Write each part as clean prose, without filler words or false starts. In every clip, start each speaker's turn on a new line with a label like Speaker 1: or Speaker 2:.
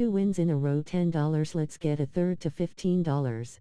Speaker 1: 2 wins in a row, $10. Let's get a third to $15.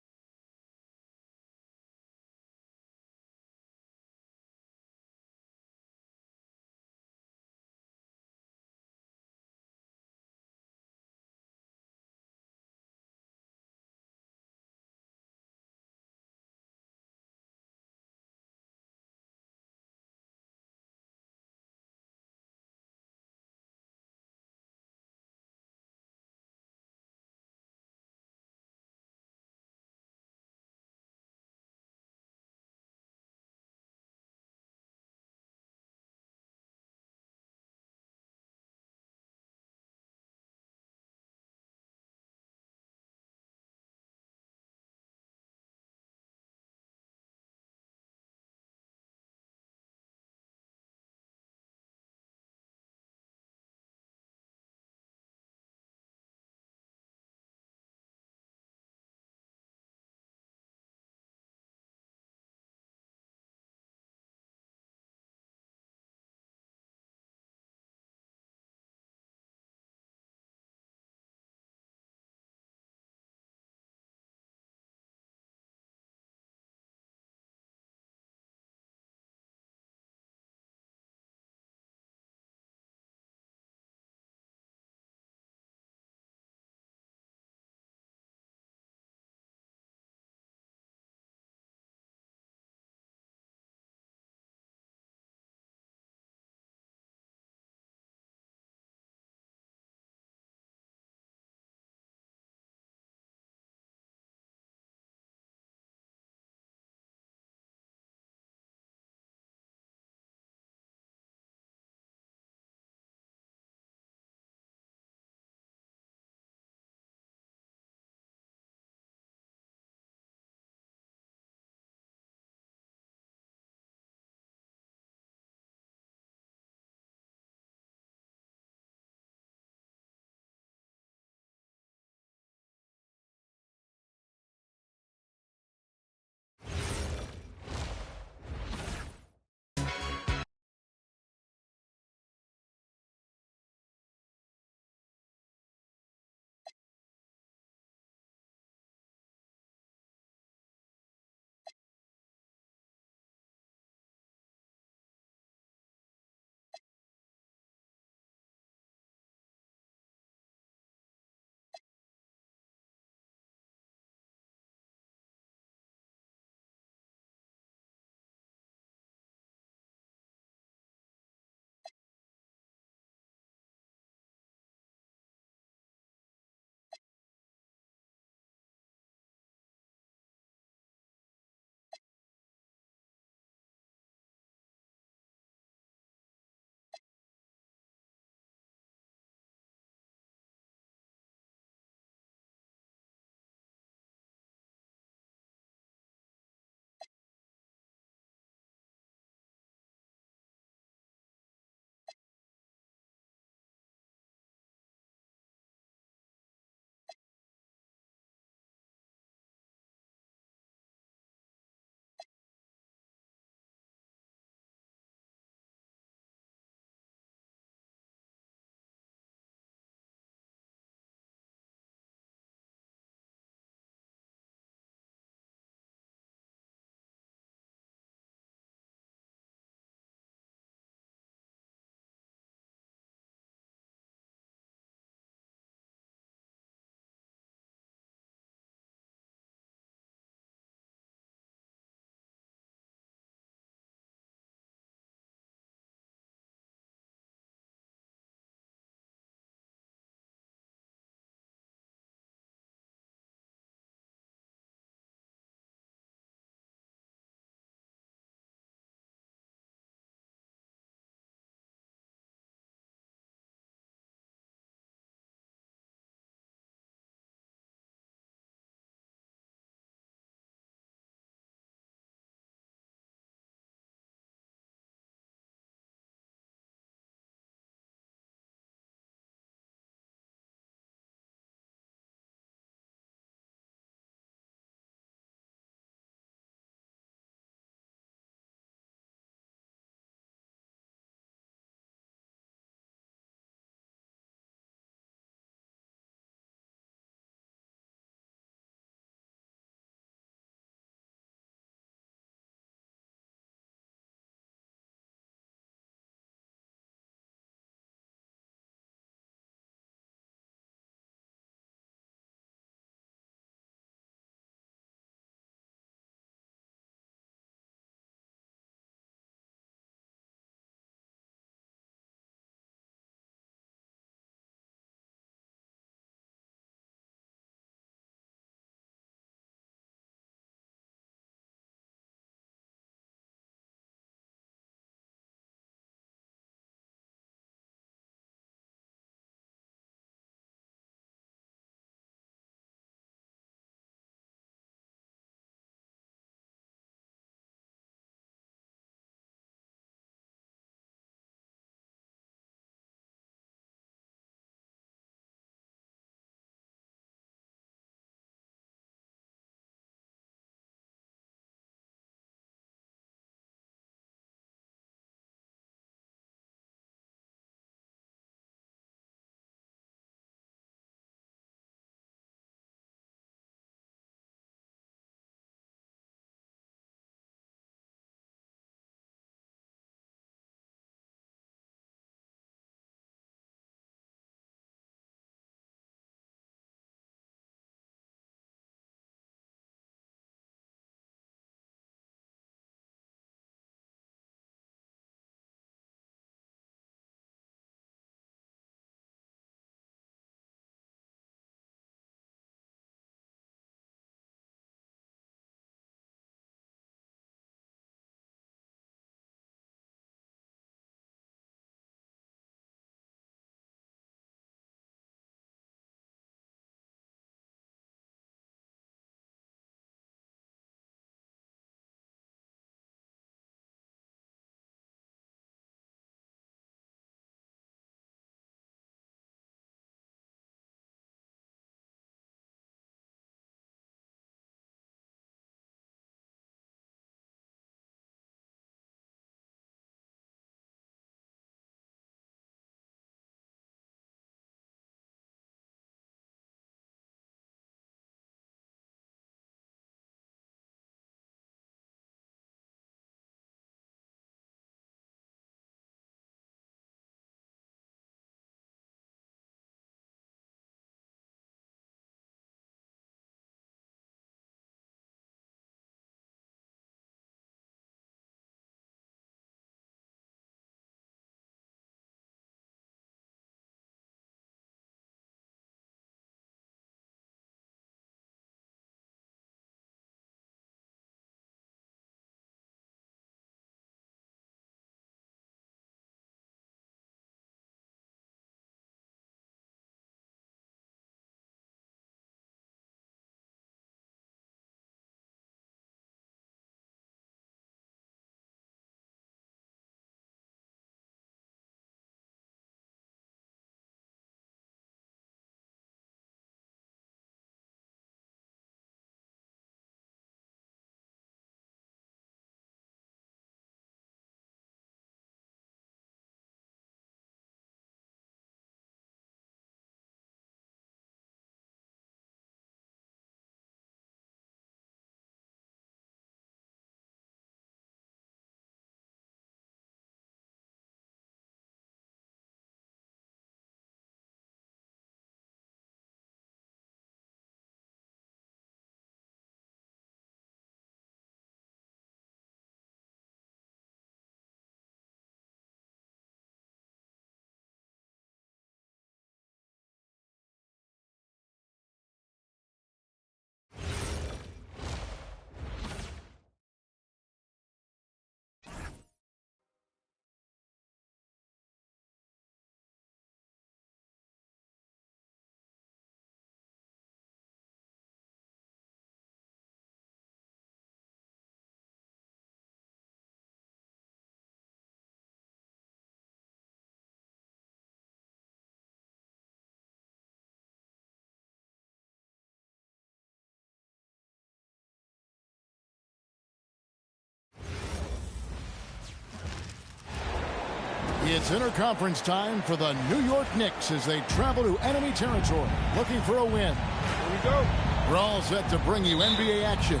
Speaker 2: It's interconference time for the New York Knicks as they travel to enemy territory looking for a win.
Speaker 3: Here we go.
Speaker 2: We're all set to bring you NBA action.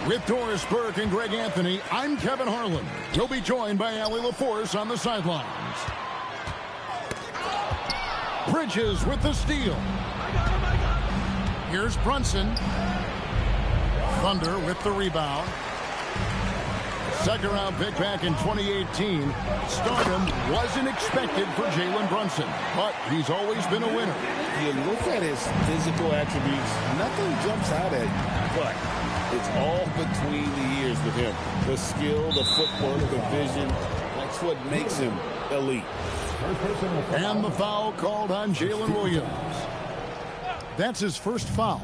Speaker 2: With Doris Burke and Greg Anthony, I'm Kevin Harlan. We'll be joined by Allie LaForce on the sidelines. Bridges with the steal. Here's Brunson. Thunder with the rebound. Second-round pick back in 2018. Stardom wasn't expected for Jalen Brunson, but he's always been a winner.
Speaker 3: You look at his physical attributes, nothing jumps out at you, but it's all between the ears with him. The skill, the footwork, the vision, that's what makes him elite.
Speaker 2: And the foul called on Jalen Williams. That's his first foul.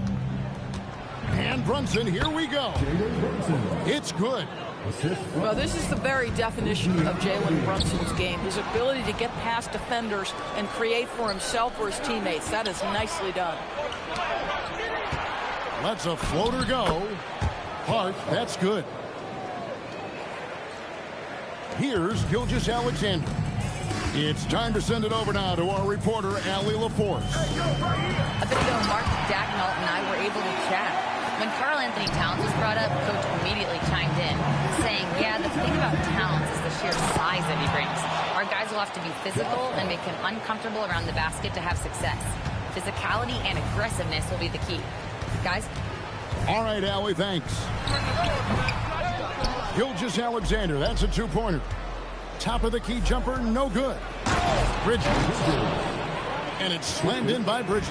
Speaker 2: And Brunson, here we go. It's good.
Speaker 4: Well, this is the very definition of Jalen Brunson's game. His ability to get past defenders and create for himself or his teammates. That is nicely done.
Speaker 2: Lets a floater go. Hart, that's good. Here's Gilgeous-Alexander. It's time to send it over now to our reporter, Allie LaForce.
Speaker 5: A bit ago, Mark Dagnall and I were able to chat. When Karl Anthony Towns was brought up, Coach immediately chimed in, saying, yeah, the thing about Towns is the sheer size that he brings. Our guys will have to be physical and make him uncomfortable around the basket to have success. Physicality and aggressiveness will be the key. Guys?
Speaker 2: All right, Allie, thanks. Gilgeous-Alexander, that's a two-pointer. Top of the key jumper, no good. Bridges. And it's slammed in by Bridges.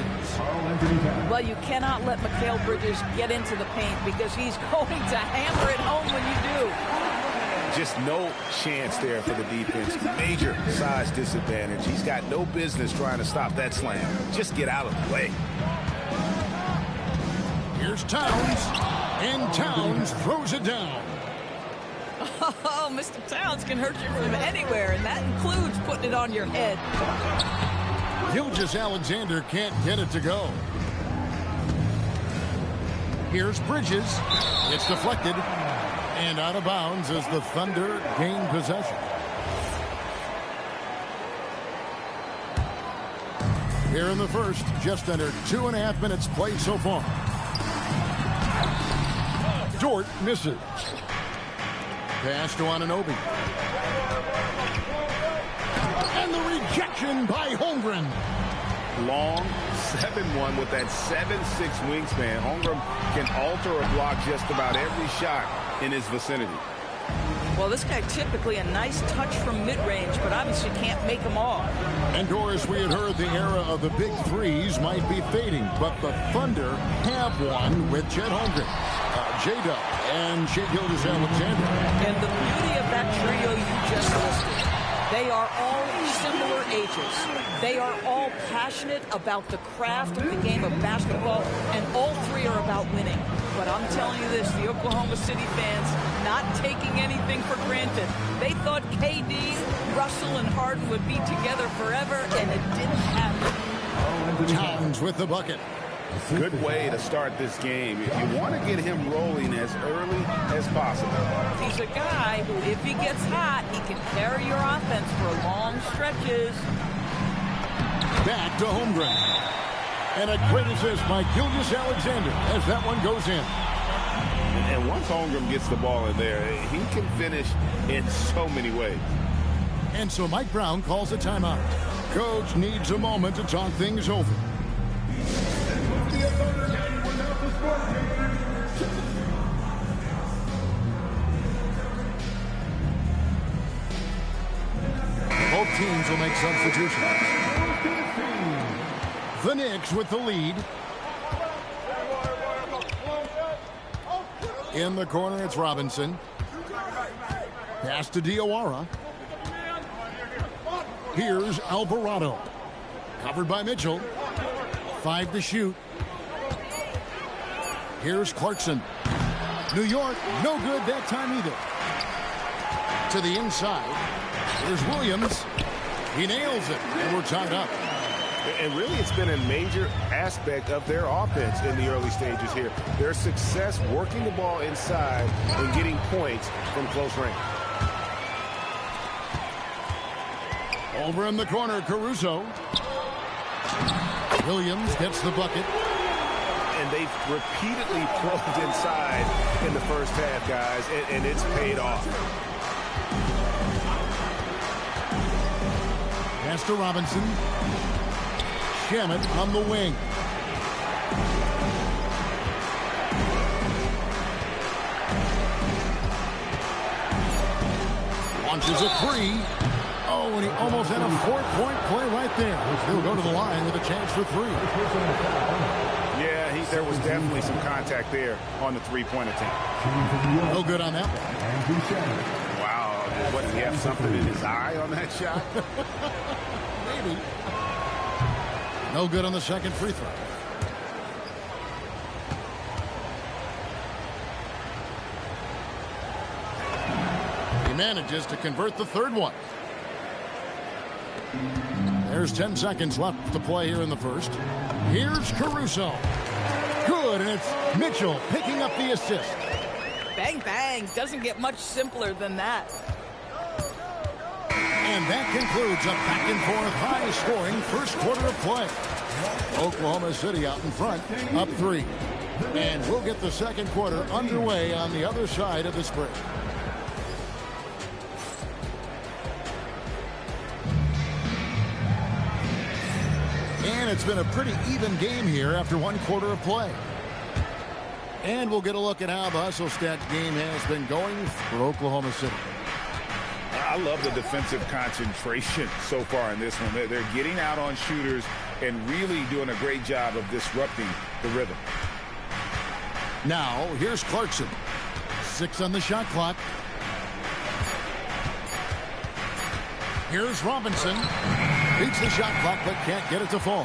Speaker 4: Well, you cannot let Mikal Bridges get into the paint because he's going to hammer it home when you do.
Speaker 3: Just no chance there for the defense. Major size disadvantage. He's got no business trying to stop that slam. Just get out of the way.
Speaker 2: Here's Towns. And Towns throws it down.
Speaker 4: Oh, Mr. Towns can hurt you from anywhere, and that includes putting it on your head.
Speaker 2: Gilgeous-Alexander can't get it to go. Here's Bridges. It's deflected and out of bounds as the Thunder gain possession. Here in the first, just under 2.5 minutes played so far. Dort misses. Pass to Anunoby. And the rejection by Holmgren.
Speaker 3: Long 7-1 with that 7'6" wingspan. Holmgren can alter or block just about every shot in his vicinity.
Speaker 4: Well, this guy typically a nice touch from mid-range, but obviously can't make them all.
Speaker 2: And Doris, we had heard the era of the big threes might be fading, but the Thunder have one with Chet Holmgren, J-Dub, and Shai Gilgeous-Alexander.
Speaker 4: And the beauty of that trio you just listed, they are all similar ages. They are all passionate about the craft of the game of basketball, and all three are about winning. But I'm telling you this, the Oklahoma City fans not taking anything for granted. They thought KD, Russell, and Harden would be together forever, and it didn't happen.
Speaker 2: Towns with the bucket.
Speaker 3: Good way to start this game. You want to get him rolling as early as possible.
Speaker 4: He's a guy who, if he gets hot, he can carry your offense for long stretches.
Speaker 2: Back to Holmgren. And a great assist by Gilgeous-Alexander as that one goes in.
Speaker 3: And once Holmgren gets the ball in there, he can finish in so many ways.
Speaker 2: And so Mike Brown calls a timeout. Coach needs a moment to talk things over. Both teams will make substitutions. The Knicks with the lead. In the corner, it's Robinson. Pass to Diawara. Here's Alvarado. Covered by Mitchell. 5 to shoot. Here's Clarkson. New York, no good that time either. To the inside. Here's Williams. He nails it, and we're tied up.
Speaker 3: And really, it's been a major aspect of their offense in the early stages here. Their success working the ball inside and getting points from close range.
Speaker 2: Over in the corner, Caruso. Williams gets the bucket.
Speaker 3: And they've repeatedly probed inside in the first half, guys, and it's paid off.
Speaker 2: Pass to Robinson. Shamet on the wing. Launches a three. Oh, and he almost had a 4-point play right there. He'll go to the line with a chance for three.
Speaker 3: Yeah, there was definitely some contact there on the three-point attempt.
Speaker 2: No good on that one.
Speaker 3: Wow, what, did he have something in his eye on that shot?
Speaker 2: Maybe. No good on the second free throw. He manages to convert the third one. There's 10 seconds left to play here in the first. Here's Caruso. Good, and it's Mitchell picking up the assist.
Speaker 4: Bang, bang. Doesn't get much simpler than that.
Speaker 2: And that concludes a back-and-forth high-scoring first quarter of play. Oklahoma City out in front, up 3. And we'll get the second quarter underway on the other side of this break. And it's been a pretty even game here after one quarter of play. And we'll get a look at how the hustle stat game has been going for Oklahoma City.
Speaker 3: I love the defensive concentration so far in this one. They're getting out on shooters and really doing a great job of disrupting the rhythm.
Speaker 2: Now, here's Clarkson. 6 on the shot clock. Here's Robinson. Beats the shot clock, but can't get it to fall.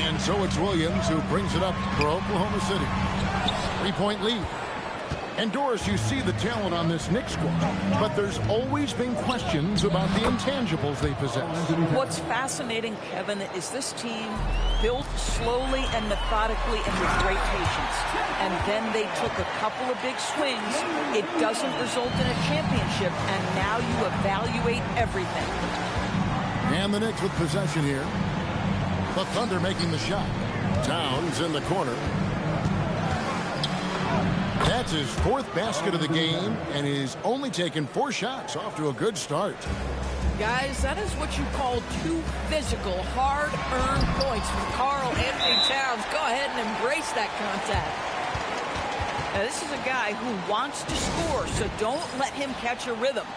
Speaker 2: And so it's Williams who brings it up for Oklahoma City. 3-point lead. And Doris, you see the talent on this Knicks squad, but there's always been questions about the intangibles they possess.
Speaker 4: What's fascinating, Kevin, is this team built slowly and methodically and with great patience. And then they took a couple of big swings. It doesn't result in a championship, and now you evaluate everything.
Speaker 2: And the Knicks with possession here. The Thunder making the shot. Towns in the corner. That's his 4th basket of the game, and he's only taken 4 shots. Off to a good start.
Speaker 4: Guys, that is what you call 2 physical, hard-earned points from Karl Anthony Towns. Go ahead and embrace that contact. Now, this is a guy who wants to score, so don't let him catch a rhythm.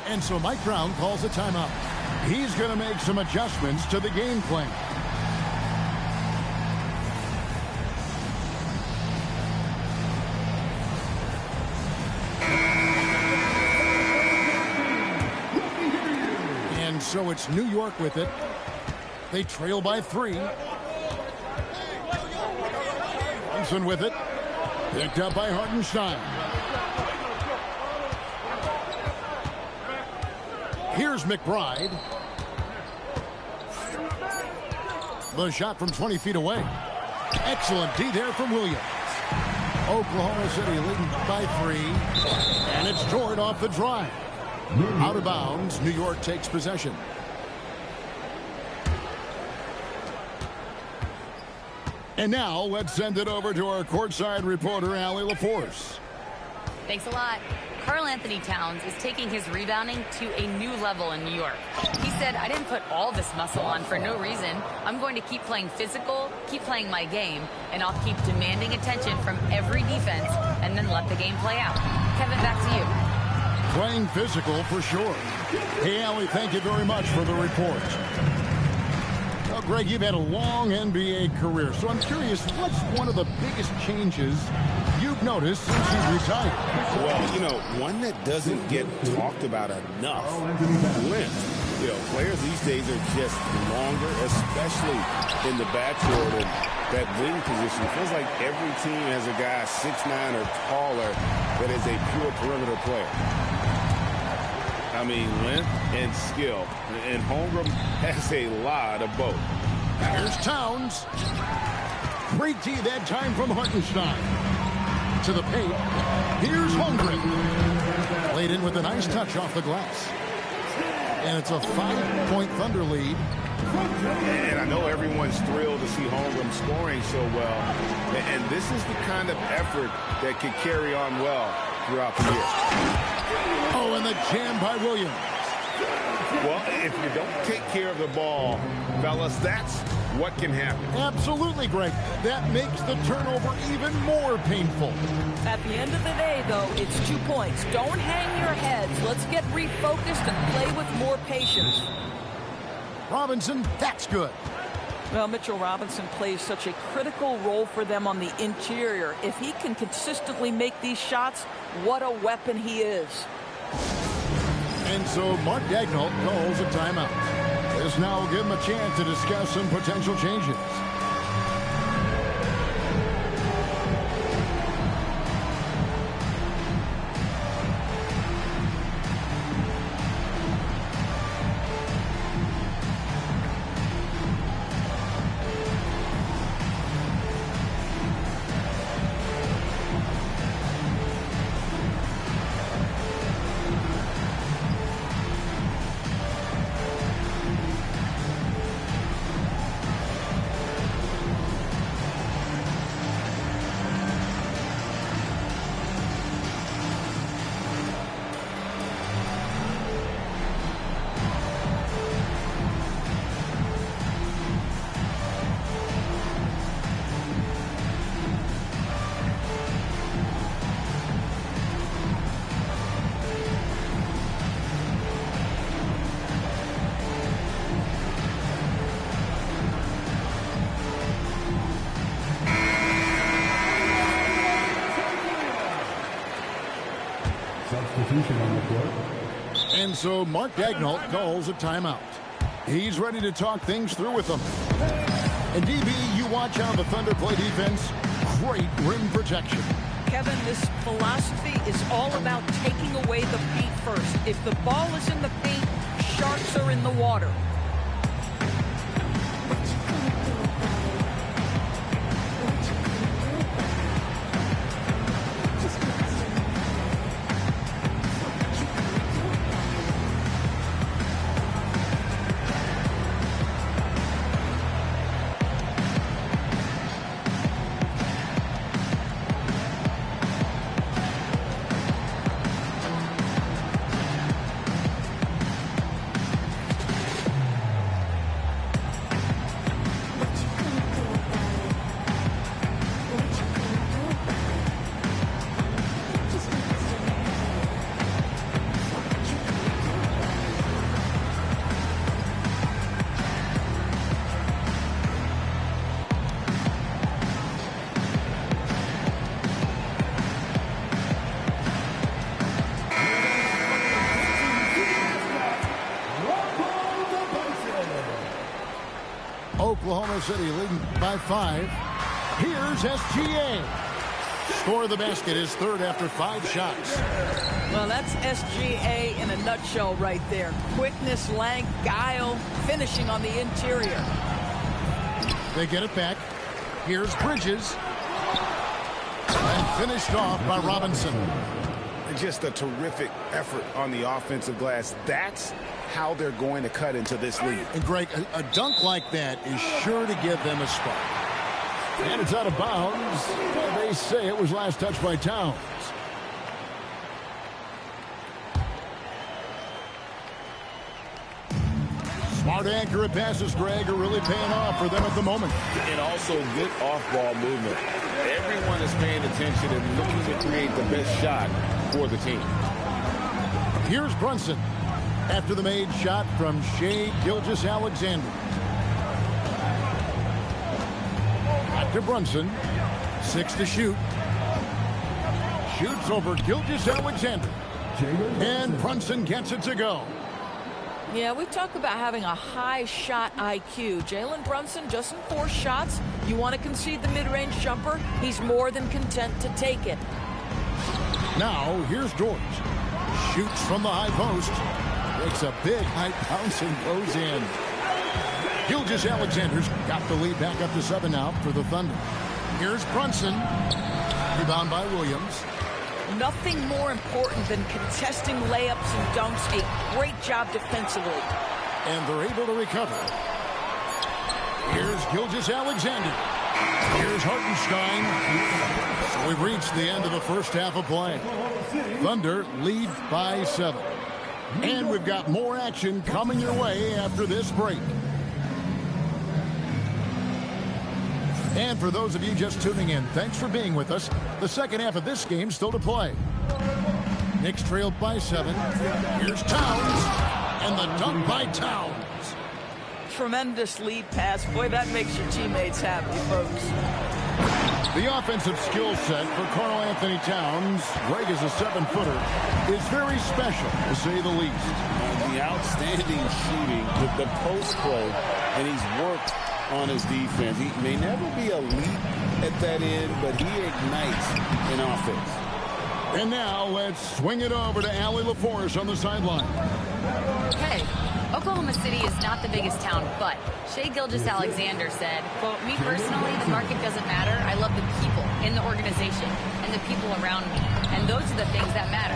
Speaker 2: And so Mike Brown calls a timeout. He's going to make some adjustments to the game plan. And so it's New York with it. They trail by 3. Thompson with it. Picked up by Hartenstein. Here's McBride. The shot from 20 feet away. Excellent D there from Williams. Oklahoma City leading by 3. And it's Jordan off the drive. Out of bounds. New York takes possession. And now let's send it over to our courtside reporter, Allie LaForce.
Speaker 5: Thanks a lot. Karl Anthony Towns is taking his rebounding to a new level in New York. He said, I didn't put all this muscle on for no reason. I'm going to keep playing physical, keep playing my game, and I'll keep demanding attention from every defense and then let the game play out. Kevin, back to you.
Speaker 2: Playing physical for sure. Hey, Allie, thank you very much for the report. Well, Greg, you've had a long NBA career, so I'm curious, what's one of the biggest changes you've noticed since you've retired?
Speaker 3: Well, you know, one that doesn't get talked about enough, length. You know, players these days are just longer, especially in the backcourt, and that wing position. It feels like every team has a guy 6'9" or taller that is a pure perimeter player. I mean, length and skill. And Holmgren has a lot of both.
Speaker 2: Here's Towns. Great D that time from Hartenstein. To the paint. Here's Holmgren. Played in with a nice touch off the glass. And it's a 5-point Thunder lead.
Speaker 3: And I know everyone's thrilled to see Holmgren scoring so well. And this is the kind of effort that can carry on well throughout the year.
Speaker 2: Oh, and the jam by Williams.
Speaker 3: Well, if you don't take care of the ball, fellas, that's what can happen.
Speaker 2: Absolutely, Greg. That makes the turnover even more painful.
Speaker 4: At the end of the day, though, it's 2 points. Don't hang your heads. Let's get refocused and play with more patience.
Speaker 2: Robinson, that's good.
Speaker 4: Well, Mitchell Robinson plays such a critical role for them on the interior. If he can consistently make these shots, what a weapon he is.
Speaker 2: And so Mark Daigneault calls a timeout. This now will give him a chance to discuss some potential changes. And so Mark Daigneault calls a timeout. He's ready to talk things through with them. And DB, you watch how the Thunder play defense. Great rim protection.
Speaker 4: Kevin, this philosophy is all about taking away the paint first. If the ball is in the paint, sharks are in the water.
Speaker 2: Oklahoma City leading by 5. Here's SGA. Score of the basket is third after 5 shots.
Speaker 4: Well, that's SGA in a nutshell right there. Quickness, length, guile, finishing on the interior.
Speaker 2: They get it back. Here's Bridges. And finished off by Robinson.
Speaker 3: Just a terrific effort on the offensive glass. That's how they're going to cut into this lead.
Speaker 2: And Greg, a dunk like that is sure to give them a spark. And it's out of bounds. They say it was last touched by Towns. Smart, accurate passes, Greg, are really paying off for them at the moment.
Speaker 3: And also good off-ball movement. Everyone is paying attention and looking to create the best shot for the team.
Speaker 2: Here's Brunson after the made shot from Shai Gilgeous-Alexander. Back to Brunson. 6 to shoot. Shoots over Gilgeous-Alexander. And Brunson gets it to go.
Speaker 4: Yeah, we talk about having a high shot IQ. Jalen Brunson just in 4 shots. You want to concede the mid-range jumper? He's more than content to take it.
Speaker 2: Now, here's George. Shoots from the high post. Makes a big high bounce and goes in. Gilgeous-Alexander's got the lead back up to 7 now for the Thunder. Here's Brunson. Rebound by Williams.
Speaker 4: Nothing more important than contesting layups and dunks. A great job defensively.
Speaker 2: And they're able to recover. Here's Gilgeous-Alexander. Here's Hartenstein. So we've reached the end of the first half of play. Thunder lead by 7. And we've got more action coming your way after this break. And for those of you just tuning in, thanks for being with us. The second half of this game still to play. Knicks trailed by 7. Here's Towns. And the dunk by Towns.
Speaker 4: Tremendous lead pass. Boy, that makes your teammates happy, folks.
Speaker 2: The offensive skill set for Karl Anthony Towns, Greg is a 7-footer, is very special, to say the least.
Speaker 3: The outstanding shooting, the post play, and he's worked on his defense. He may never be elite at that end, but he ignites in offense.
Speaker 2: And now let's swing it over to Allie LaForce on the sideline.
Speaker 5: Hey, Oklahoma City is not the biggest town, but Shai Gilgeous-Alexander said, quote, me personally, the market doesn't matter. I love the people in the organization and the people around me. And those are the things that matter.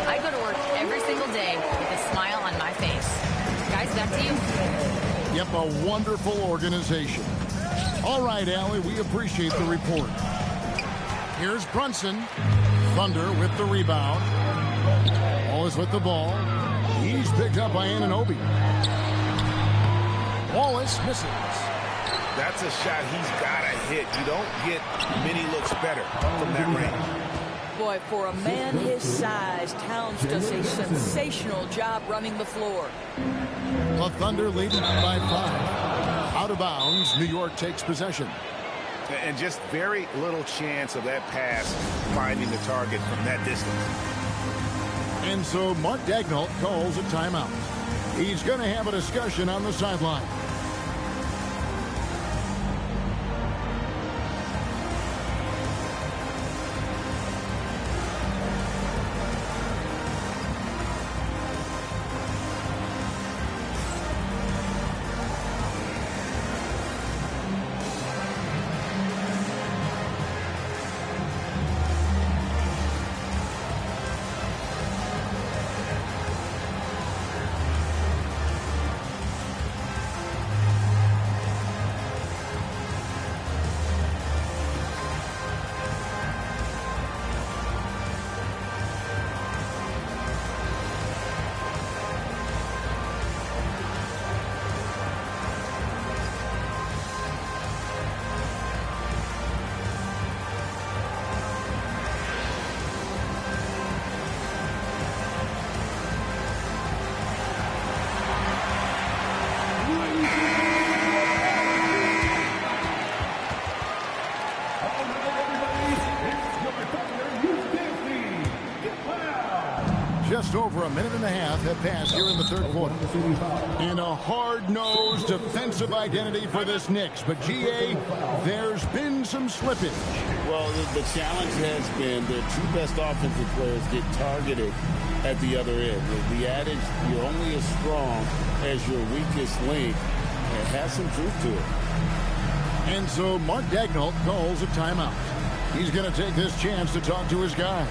Speaker 5: I go to work every single day with a smile on my face. Guys, back to you.
Speaker 2: Yep, a wonderful organization. All right, Allie, we appreciate the report. Here's Brunson. Thunder with the rebound. Wallace with the ball. He's picked up by Anunoby. Wallace misses.
Speaker 6: That's a shot he's got to hit. You don't get many looks better from that range.
Speaker 4: Boy, for a man his size, Towns does a sensational job running the floor.
Speaker 2: The Thunder leading by 5. Out of bounds, New York takes possession.
Speaker 6: And just very little chance of that pass finding the target from that distance.
Speaker 2: And so Mark Daigneault calls a timeout. He's going to have a discussion on the sideline. Just over a minute and a half have passed here in the third quarter. And a hard-nosed defensive identity for this Knicks. But, G.A., there's been some slippage.
Speaker 3: Well, the challenge has been their two best offensive players get targeted at the other end. The adage, you're only as strong as your weakest link, it has some truth to it.
Speaker 2: And so Mark Daigneault calls a timeout. He's going to take this chance to talk to his guys.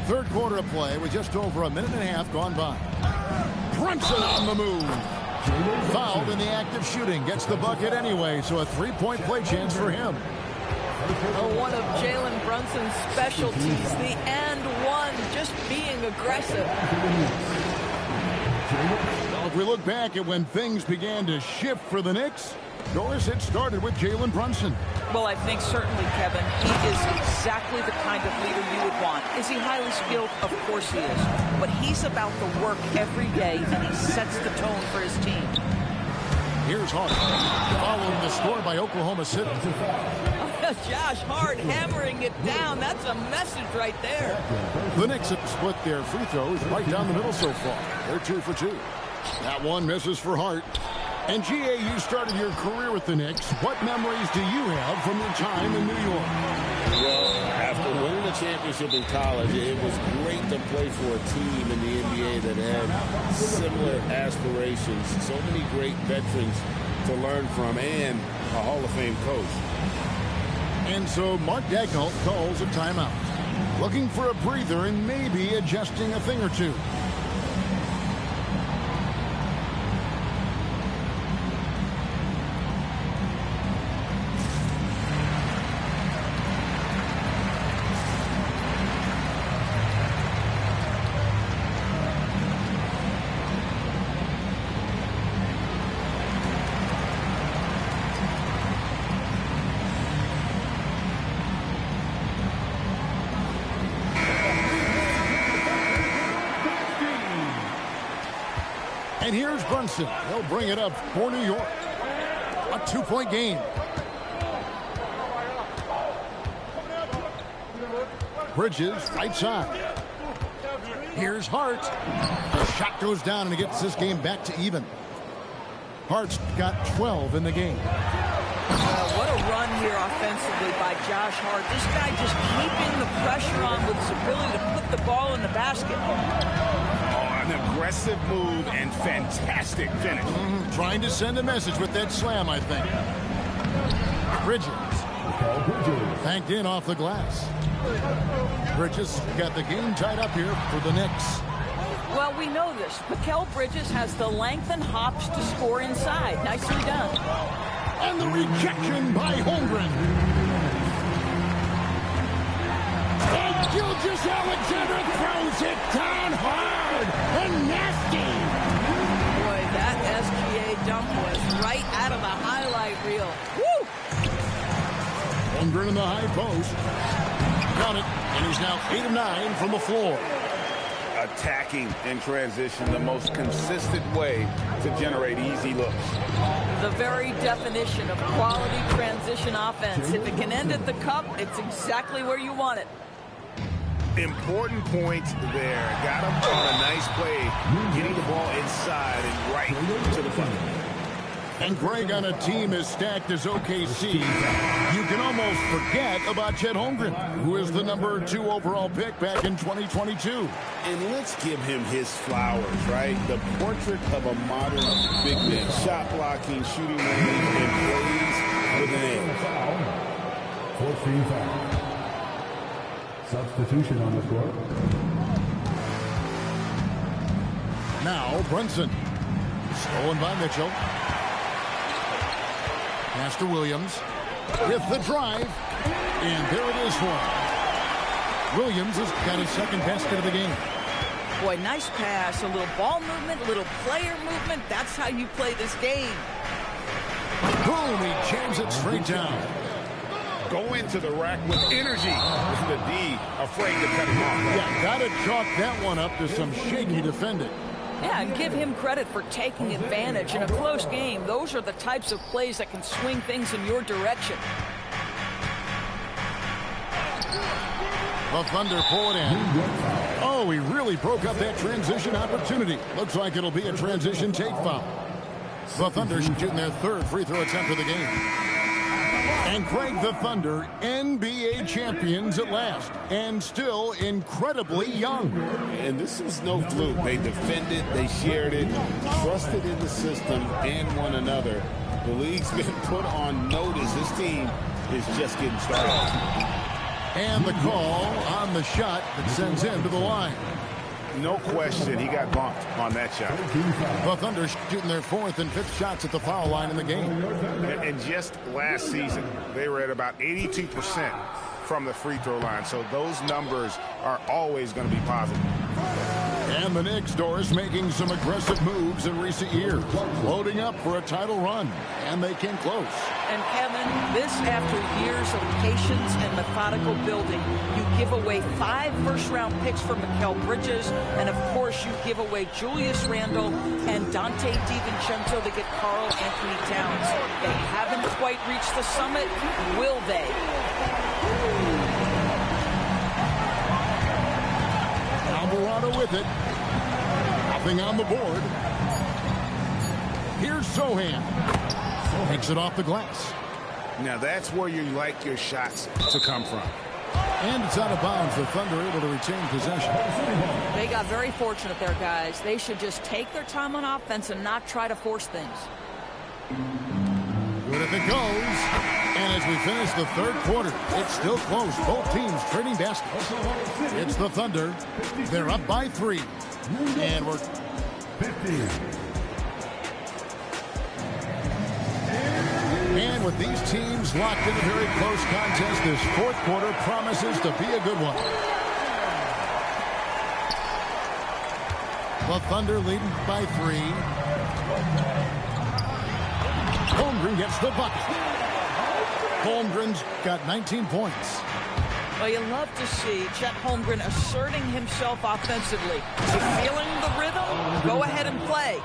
Speaker 2: Third quarter of play with just over a minute and a half gone by. Brunson on the move. Fouled in the act of shooting. Gets the bucket anyway, so a three-point play chance for him.
Speaker 4: One of Jalen Brunson's specialties, the and one, just being aggressive.
Speaker 2: Well, if we look back at when things began to shift for the Knicks, Doris, it started with Jalen Brunson.
Speaker 4: Well, I think certainly, Kevin, he is exactly the kind of leader you would want. Is he highly skilled? Of course he is. But he's about the work every day, and he sets the tone for his team.
Speaker 2: Here's Hart, following the score by Oklahoma City.
Speaker 4: Josh Hart hammering it down. That's a message right there.
Speaker 2: The Knicks have split their free throws right down the middle so far. They're 2 for 2. That one misses for Hart. And G.A., you started your career with the Knicks. What memories do you have from your time in New York?
Speaker 3: Well, after winning a championship in college, it was great to play for a team in the NBA that had similar aspirations. So many great veterans to learn from and a Hall of Fame coach.
Speaker 2: And so Mark Daigneault calls a timeout, looking for a breather and maybe adjusting a thing or two. And here's Brunson. He'll bring it up for New York. A 2-point game. Bridges, right side. Here's Hart. The shot goes down and it gets this game back to even. Hart's got 12 in the game.
Speaker 4: What a run here offensively by Josh Hart. This guy just keeping the pressure on with his ability to put the ball in the basket.
Speaker 6: An aggressive move and fantastic finish.
Speaker 2: Trying to send a message with that slam, I think. Bridges. Banked in off the glass. Bridges got the game tied up here for the Knicks.
Speaker 4: Well, we know this. Mikal Bridges has the length and hops to score inside. Nicely done.
Speaker 2: And the rejection by Holmgren. And Gilgeous-Alexander throws it down hard and nasty.
Speaker 4: Boy, that SGA dunk was right out of the highlight reel. Woo!
Speaker 2: Holmgren in the high post. Got it, and he's now 8 of 9 from the floor.
Speaker 6: Attacking in transition, the most consistent way to generate easy looks.
Speaker 4: The very definition of quality transition offense. If it can end at the cup, it's exactly where you want it.
Speaker 6: Important point there. Got him on a nice play, getting the ball inside and right to the bucket.
Speaker 2: And Greg, on a team as stacked as OKC, you can almost forget about Chet Holmgren, who is the #2 overall pick back in 2022.
Speaker 3: And let's give him his flowers, right? The portrait of a modern big man. Shot blocking, shooting range, and plays with an edge.
Speaker 7: 14 foul. Substitution on the court.
Speaker 2: Now Brunson. Stolen by Mitchell. Pass to Williams with the drive, and there it is for him. Williams has got his second basket of the game.
Speaker 4: Boy, nice pass, a little ball movement, a little player movement. That's how you play this game.
Speaker 2: Boom, he jams it straight down.
Speaker 6: Go into the rack with energy. The D afraid to cut him off.
Speaker 2: Yeah, gotta chalk that one up to some shaky defending.
Speaker 4: Yeah, and give him credit for taking advantage in a close game. Those are the types of plays that can swing things in your direction.
Speaker 2: The Thunder pull it in. Oh, he really broke up that transition opportunity. Looks like it'll be a transition take foul. The Thunder shooting their third free throw attempt of the game. And Craig, the Thunder, NBA champions at last, and still incredibly young.
Speaker 3: And this is no fluke. They defended, they shared it, trusted in the system and one another. The league's been put on notice. This team is just getting started.
Speaker 2: And the call on the shot that sends him to the line.
Speaker 6: No question, he got bumped on that shot.
Speaker 2: The Thunder shooting their 4th and 5th shots at the foul line in the game.
Speaker 6: And just last season, they were at about 82% from the free throw line. So those numbers are always going to be positive.
Speaker 2: And the Knicks, Doris, making some aggressive moves in recent years, loading up for a title run, and they came close.
Speaker 4: And Kevin, this after years of patience and methodical building. You give away 5 first-round picks for Mikal Bridges, and of course you give away Julius Randle and Dante DiVincenzo to get Karl Anthony Towns. They haven't quite reached the summit, will they?
Speaker 2: Alvarado with it. Nothing on the board. Here's Sohan. Takes it off the glass.
Speaker 6: Now that's where you like your shots to come from.
Speaker 2: And it's out of bounds. The Thunder able to retain possession.
Speaker 4: They got very fortunate there, guys. They should just take their time on offense and not try to force things.
Speaker 2: Good if it goes. And as we finish the 3rd quarter, it's still close. Both teams trading baskets. It's the Thunder. They're up by 3. And we're
Speaker 7: 50.
Speaker 2: And with these teams locked in a very close contest, this 4th quarter promises to be a good one. The Thunder leading by 3. Holmgren gets the bucket. Holmgren's got 19 points.
Speaker 4: Well, you love to see Chet Holmgren asserting himself offensively. You're feeling the rhythm? Go ahead and play.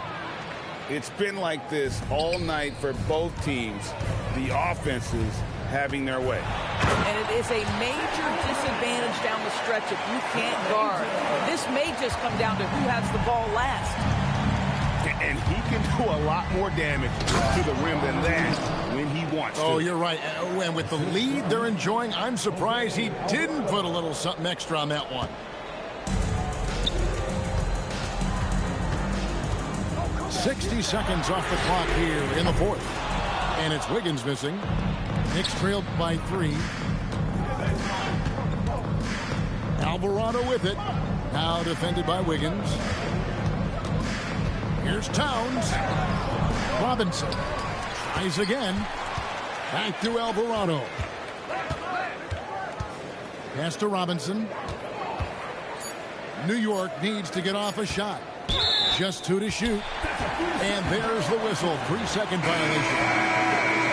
Speaker 6: It's been like this all night for both teams, the offenses having their way.
Speaker 4: And it is a major disadvantage down the stretch if you can't guard. This may just come down to who has the ball last.
Speaker 6: And he can do a lot more damage to the rim than that when he wants to.
Speaker 2: Oh, you're right. And with the lead they're enjoying, I'm surprised he didn't put a little something extra on that one. 60 seconds off the clock here in the 4th. And it's Wiggins missing. Knicks trailed by 3. Alvarado with it. Now defended by Wiggins. Here's Towns. Robinson tries again. Back to Alvarado. Pass to Robinson. New York needs to get off a shot. Just 2 to shoot. And there's the whistle. 3-second violation.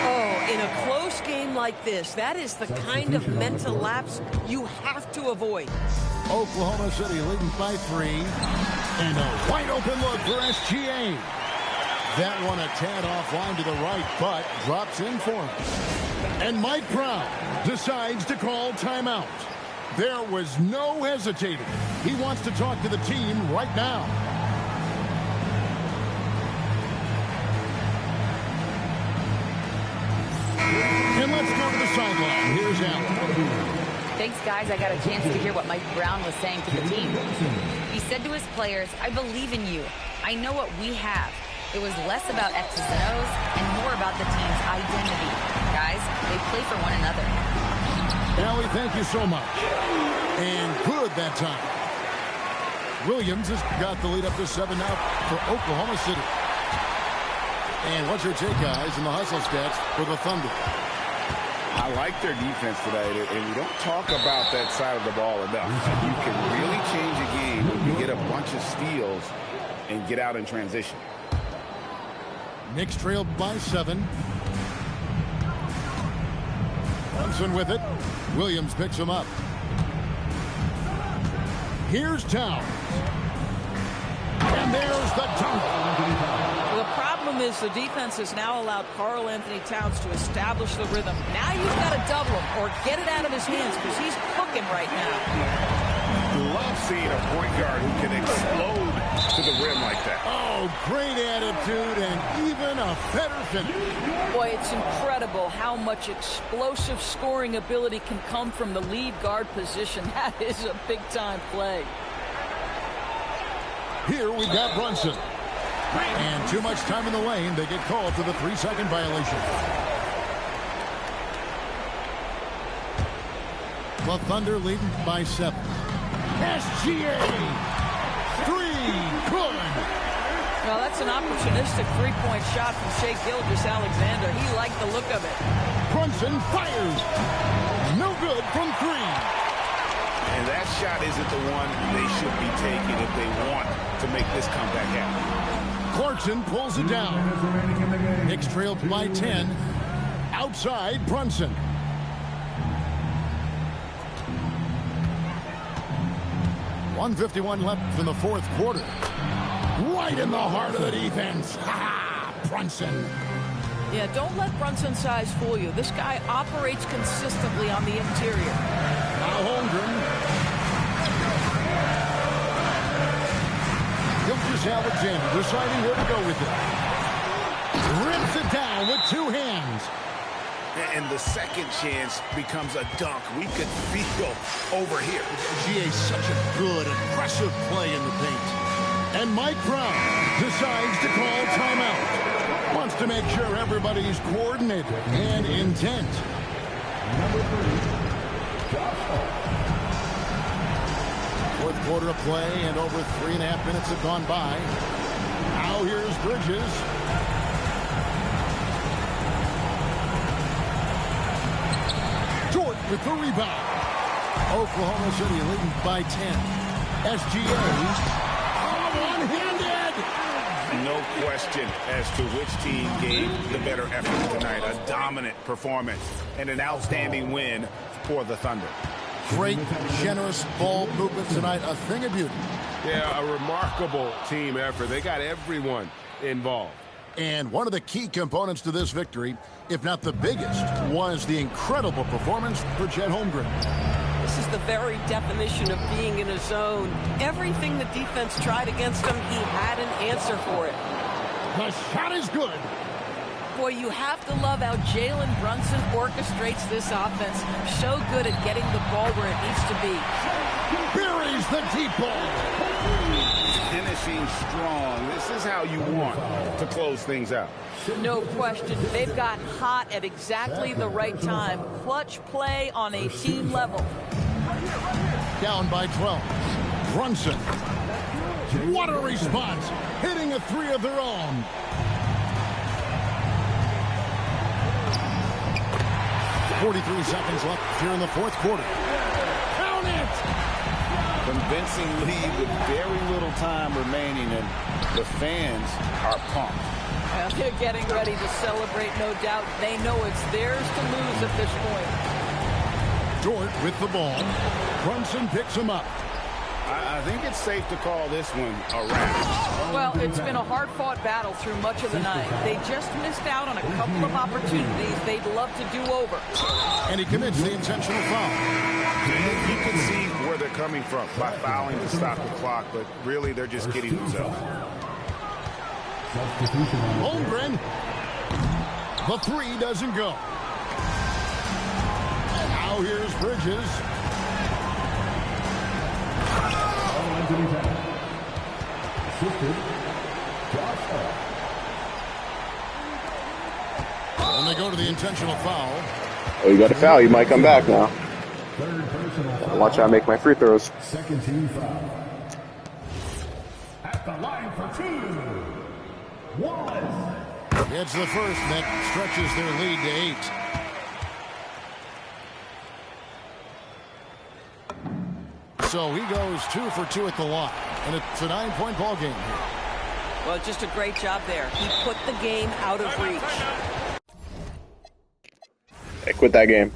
Speaker 4: Oh, in a close game like this, that is the kind of mental lapse you have to avoid.
Speaker 2: Oklahoma City leading by 3. And a wide open look for SGA. That one a tad offline to the right, but drops in for him. And Mike Brown decides to call timeout. There was no hesitating. He wants to talk to the team right now. And let's go to the sideline. Here's Allen.
Speaker 5: Thanks, guys. I got a chance to hear what Mike Brown was saying to the team. He said to his players, I believe in you. I know what we have. It was less about X's and O's and more about the team's identity. Guys, they play for one another.
Speaker 2: Allie, thank you so much. And good that time. Williams has got the lead up to 7 now for Oklahoma City. And what's your take, guys, in the hustle stats for the Thunder?
Speaker 6: I like their defense today, and we don't talk about that side of the ball enough. You can really change a game when you get a bunch of steals and get out in transition.
Speaker 2: Knicks trailed by 7. Thompson with it. Williams picks him up. Here's Towns. And there's the dunk.
Speaker 4: The problem is the defense has now allowed Karl Anthony Towns to establish the rhythm. Now you've got to double him or get it out of his hands because he's cooking right now.
Speaker 6: Love seeing a point guard who can explode to the rim like that.
Speaker 2: Oh, great attitude and even a better finish.
Speaker 4: Boy, it's incredible how much explosive scoring ability can come from the lead guard position. That is a big-time play.
Speaker 2: Here we've got Brunson. And too much time in the lane. They get called for the 3-second violation. The Thunder leading by 7. SGA Good.
Speaker 4: Well, that's an opportunistic three-point shot from Shea Gilgeous-Alexander. He liked the look of it.
Speaker 2: Brunson fires. No good from three.
Speaker 6: And that shot isn't the one they should be taking if they want to make this comeback happen.
Speaker 2: Clarkson pulls it down. Knicks trailed by 10. Outside Brunson. .151 left in the fourth quarter. Right in the heart of the defense. Ha! Brunson.
Speaker 4: Yeah, don't let Brunson's size fool you. This guy operates consistently on the interior.
Speaker 2: Now Holmgren. Gilgeous-Alexander deciding where to go with it. Rips it down with two hands.
Speaker 6: And the second chance becomes a dunk. We could feel over here.
Speaker 2: GA, such a good, aggressive play in the paint. And Mike Brown decides to call timeout. Wants to make sure everybody's coordinated and intent.
Speaker 7: Number 3,
Speaker 2: Fourth quarter of play, and over 3.5 minutes have gone by. Now here's Bridges. Dort with the rebound. Oklahoma City leading by 10. SGA. One-handed.
Speaker 6: No question as to which team gave the better effort tonight. A dominant performance and an outstanding win for the Thunder.
Speaker 2: Great, generous ball movement tonight. A thing of beauty.
Speaker 8: Yeah, a remarkable team effort. They got everyone involved.
Speaker 2: And one of the key components to this victory, if not the biggest, was the incredible performance for Chet Holmgren.
Speaker 9: This is the very definition of being in a zone. Everything the defense tried against him, he had an answer for it.
Speaker 2: The shot is good.
Speaker 4: Boy, you have to love how Jalen Brunson orchestrates this offense. So good at getting the ball where it needs to be.
Speaker 2: Buries the deep ball.
Speaker 6: Finishing strong. This is how you want to close things out.
Speaker 4: No question. They've got hot at exactly the right time. Clutch play on a team level.
Speaker 2: Down by 12. Brunson. What a response. Hitting a three of their own. .43 seconds left here in the fourth quarter. Count it!
Speaker 3: Convincing lead with very little time remaining, and the fans are pumped.
Speaker 4: Well, they're getting ready to celebrate, no doubt. They know it's theirs to lose at this point.
Speaker 2: Dort with the ball. Brunson picks him up.
Speaker 6: I think it's safe to call this one a wrap.
Speaker 4: Well, it's been a hard-fought battle through much of the night. They just missed out on a couple of opportunities they'd love to do over.
Speaker 2: And he commits the intentional foul.
Speaker 6: You can see where they're coming from by fouling to stop the clock, but really they're just kidding themselves.
Speaker 2: Holmgren. The three doesn't go. Now here's Bridges. When they go to the intentional foul.
Speaker 10: Oh, you got a foul. You might come back now. Watch how I make my free throws.
Speaker 7: Second team foul. At the line for 2. 1.
Speaker 2: It's the first that stretches their lead to 8. So he goes 2 for 2 at the line. And it's a 9-point ball game here.
Speaker 9: Well, just a great job there. He put the game out of reach.
Speaker 10: Hey, quit that game.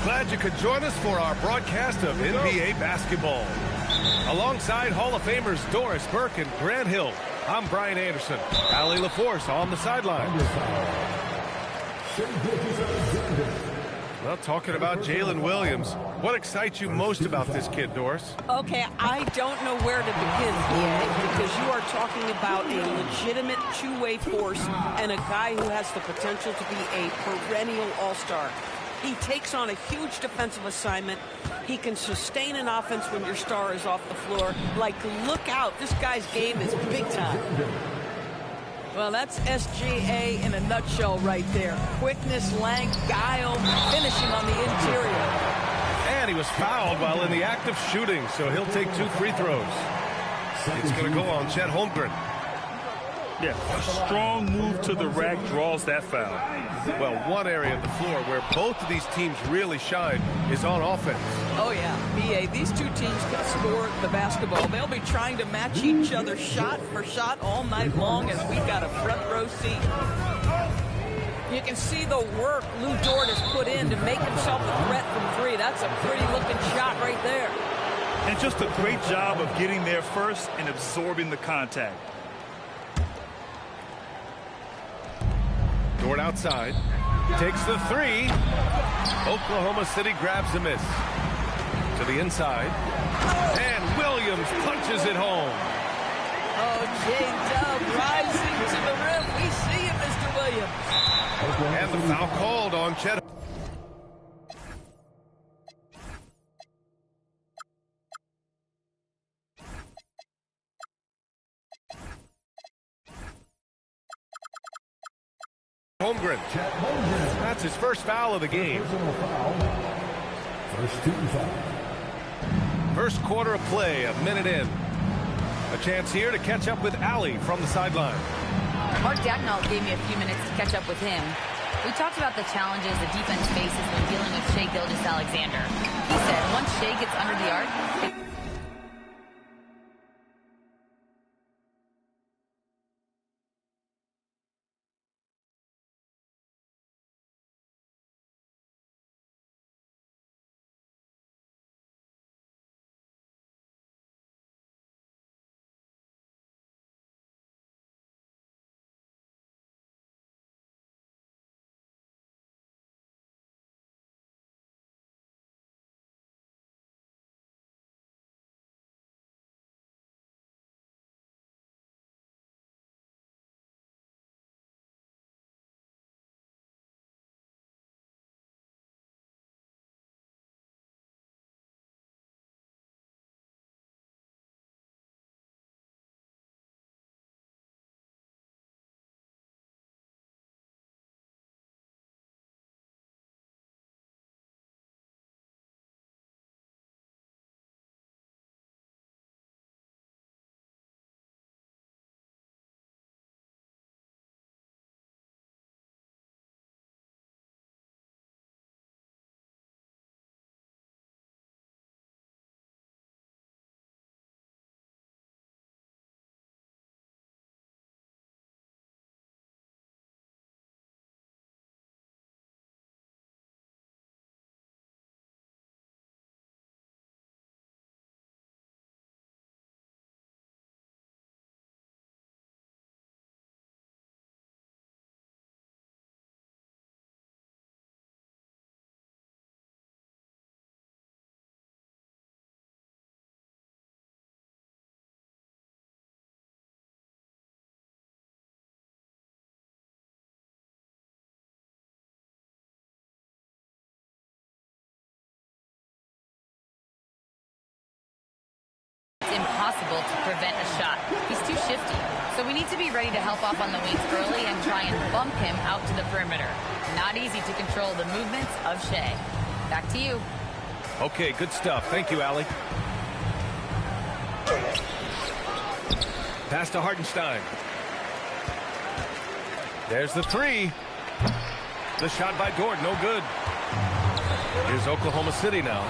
Speaker 11: Glad you could join us for our broadcast of NBA basketball. Alongside Hall of Famers Doris Burke and Grant Hill, I'm Brian Anderson. Allie LaForce on the sideline. Well, talking about Jalen Williams, what excites you most about this kid, Doris?
Speaker 9: Okay, I don't know where to begin, EA, because you are talking about a legitimate two-way force and a guy who has the potential to be a perennial all-star. He takes on a huge defensive assignment. He can sustain an offense when your star is off the floor. Like, look out. This guy's game is big time. Well, that's SGA in a nutshell right there. Quickness, length, guile, finishing on the interior.
Speaker 11: And he was fouled while in the act of shooting, so he'll take 2 free throws. It's going to go on Chet Holmgren.
Speaker 12: Yeah, a strong move to the rack draws that foul.
Speaker 11: Well, one area of the floor where both of these teams really shine is on offense.
Speaker 9: Oh, yeah. BA, these two teams can score the basketball. They'll be trying to match each other shot for shot all night long as we've got a front row seat. You can see the work Lou Dort has put in to make himself a threat from 3. That's a pretty-looking shot right there.
Speaker 12: And just a great job of getting there first and absorbing the contact.
Speaker 11: Dort outside, takes the 3. Oklahoma City grabs the miss. To the inside, and Williams punches it home.
Speaker 9: Oh, J-Dub rising to the rim. We see it, Mr. Williams.
Speaker 11: And the foul called on Chet. Holmgren. That's his first foul of the game.
Speaker 7: First team foul.
Speaker 11: First quarter of play, a minute in. A chance here to catch up with Allie from the sideline.
Speaker 5: Mark Dagnall gave me a few minutes to catch up with him. We talked about the challenges the defense faces when dealing with Shai Gilgeous-Alexander. He said once Shai gets under the arc, impossible to prevent a shot. He's too shifty. So we need to be ready to help off on the wings early and try and bump him out to the perimeter. Not easy to control the movements of Shai. Back to you.
Speaker 11: Okay, good stuff. Thank you, Allie. Pass to Hartenstein. There's the 3. The shot by Dort, no good. Here's Oklahoma City now.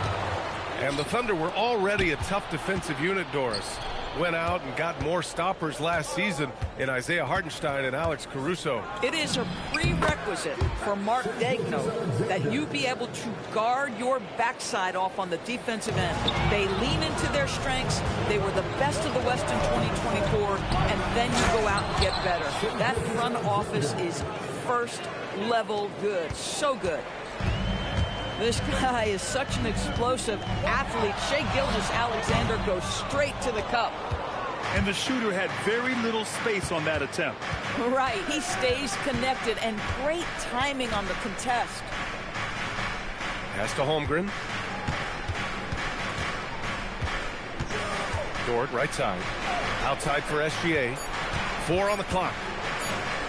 Speaker 11: And the Thunder were already a tough defensive unit, Doris. went out and got more stoppers last season in Isaiah Hartenstein and Alex Caruso.
Speaker 4: It is a prerequisite for Mark Daigneault that you be able to guard your backside off on the defensive end. They lean into their strengths. They were the best of the West in 2024, and then you go out and get better. That front office is first level good. So good. This guy is such an explosive athlete. Shai Gilgeous-Alexander goes straight to the cup.
Speaker 12: And the shooter had very little space on that attempt.
Speaker 4: Right. He stays connected, and great timing on the contest.
Speaker 11: Pass to Holmgren. Dort, right side. Outside for SGA. 4 on the clock.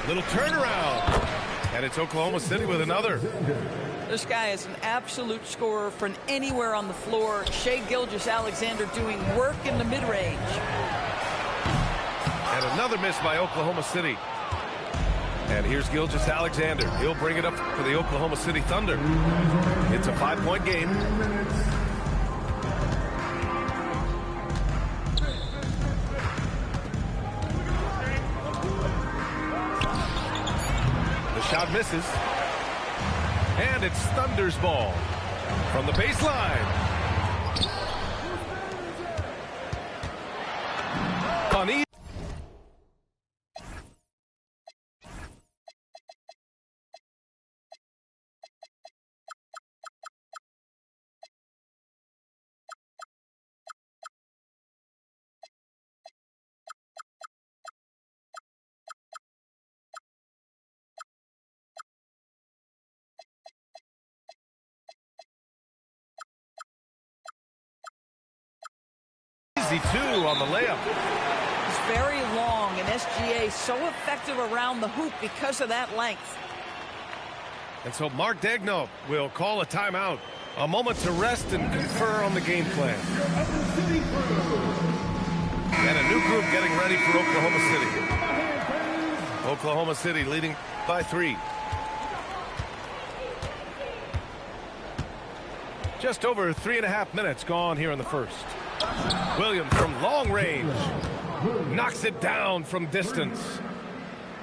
Speaker 11: Little turnaround. And it's Oklahoma City with another.
Speaker 4: This guy is an absolute scorer from anywhere on the floor. Shai Gilgeous-Alexander doing work in the mid-range.
Speaker 11: And another miss by Oklahoma City. And here's Gilgeous-Alexander. He'll bring it up for the Oklahoma City Thunder. It's a 5-point game. The shot misses. And it's Thunder's ball from the baseline. Funny. Easy 2 on the layup.
Speaker 4: It's very long, and SGA so effective around the hoop because of that length.
Speaker 11: And so Mark Daigneault will call a timeout. A moment to rest and confer on the game plan. And a new group getting ready for Oklahoma City. Oklahoma City leading by 3. Just over 3.5 minutes gone here in the first. Williams from long range knocks it down from distance.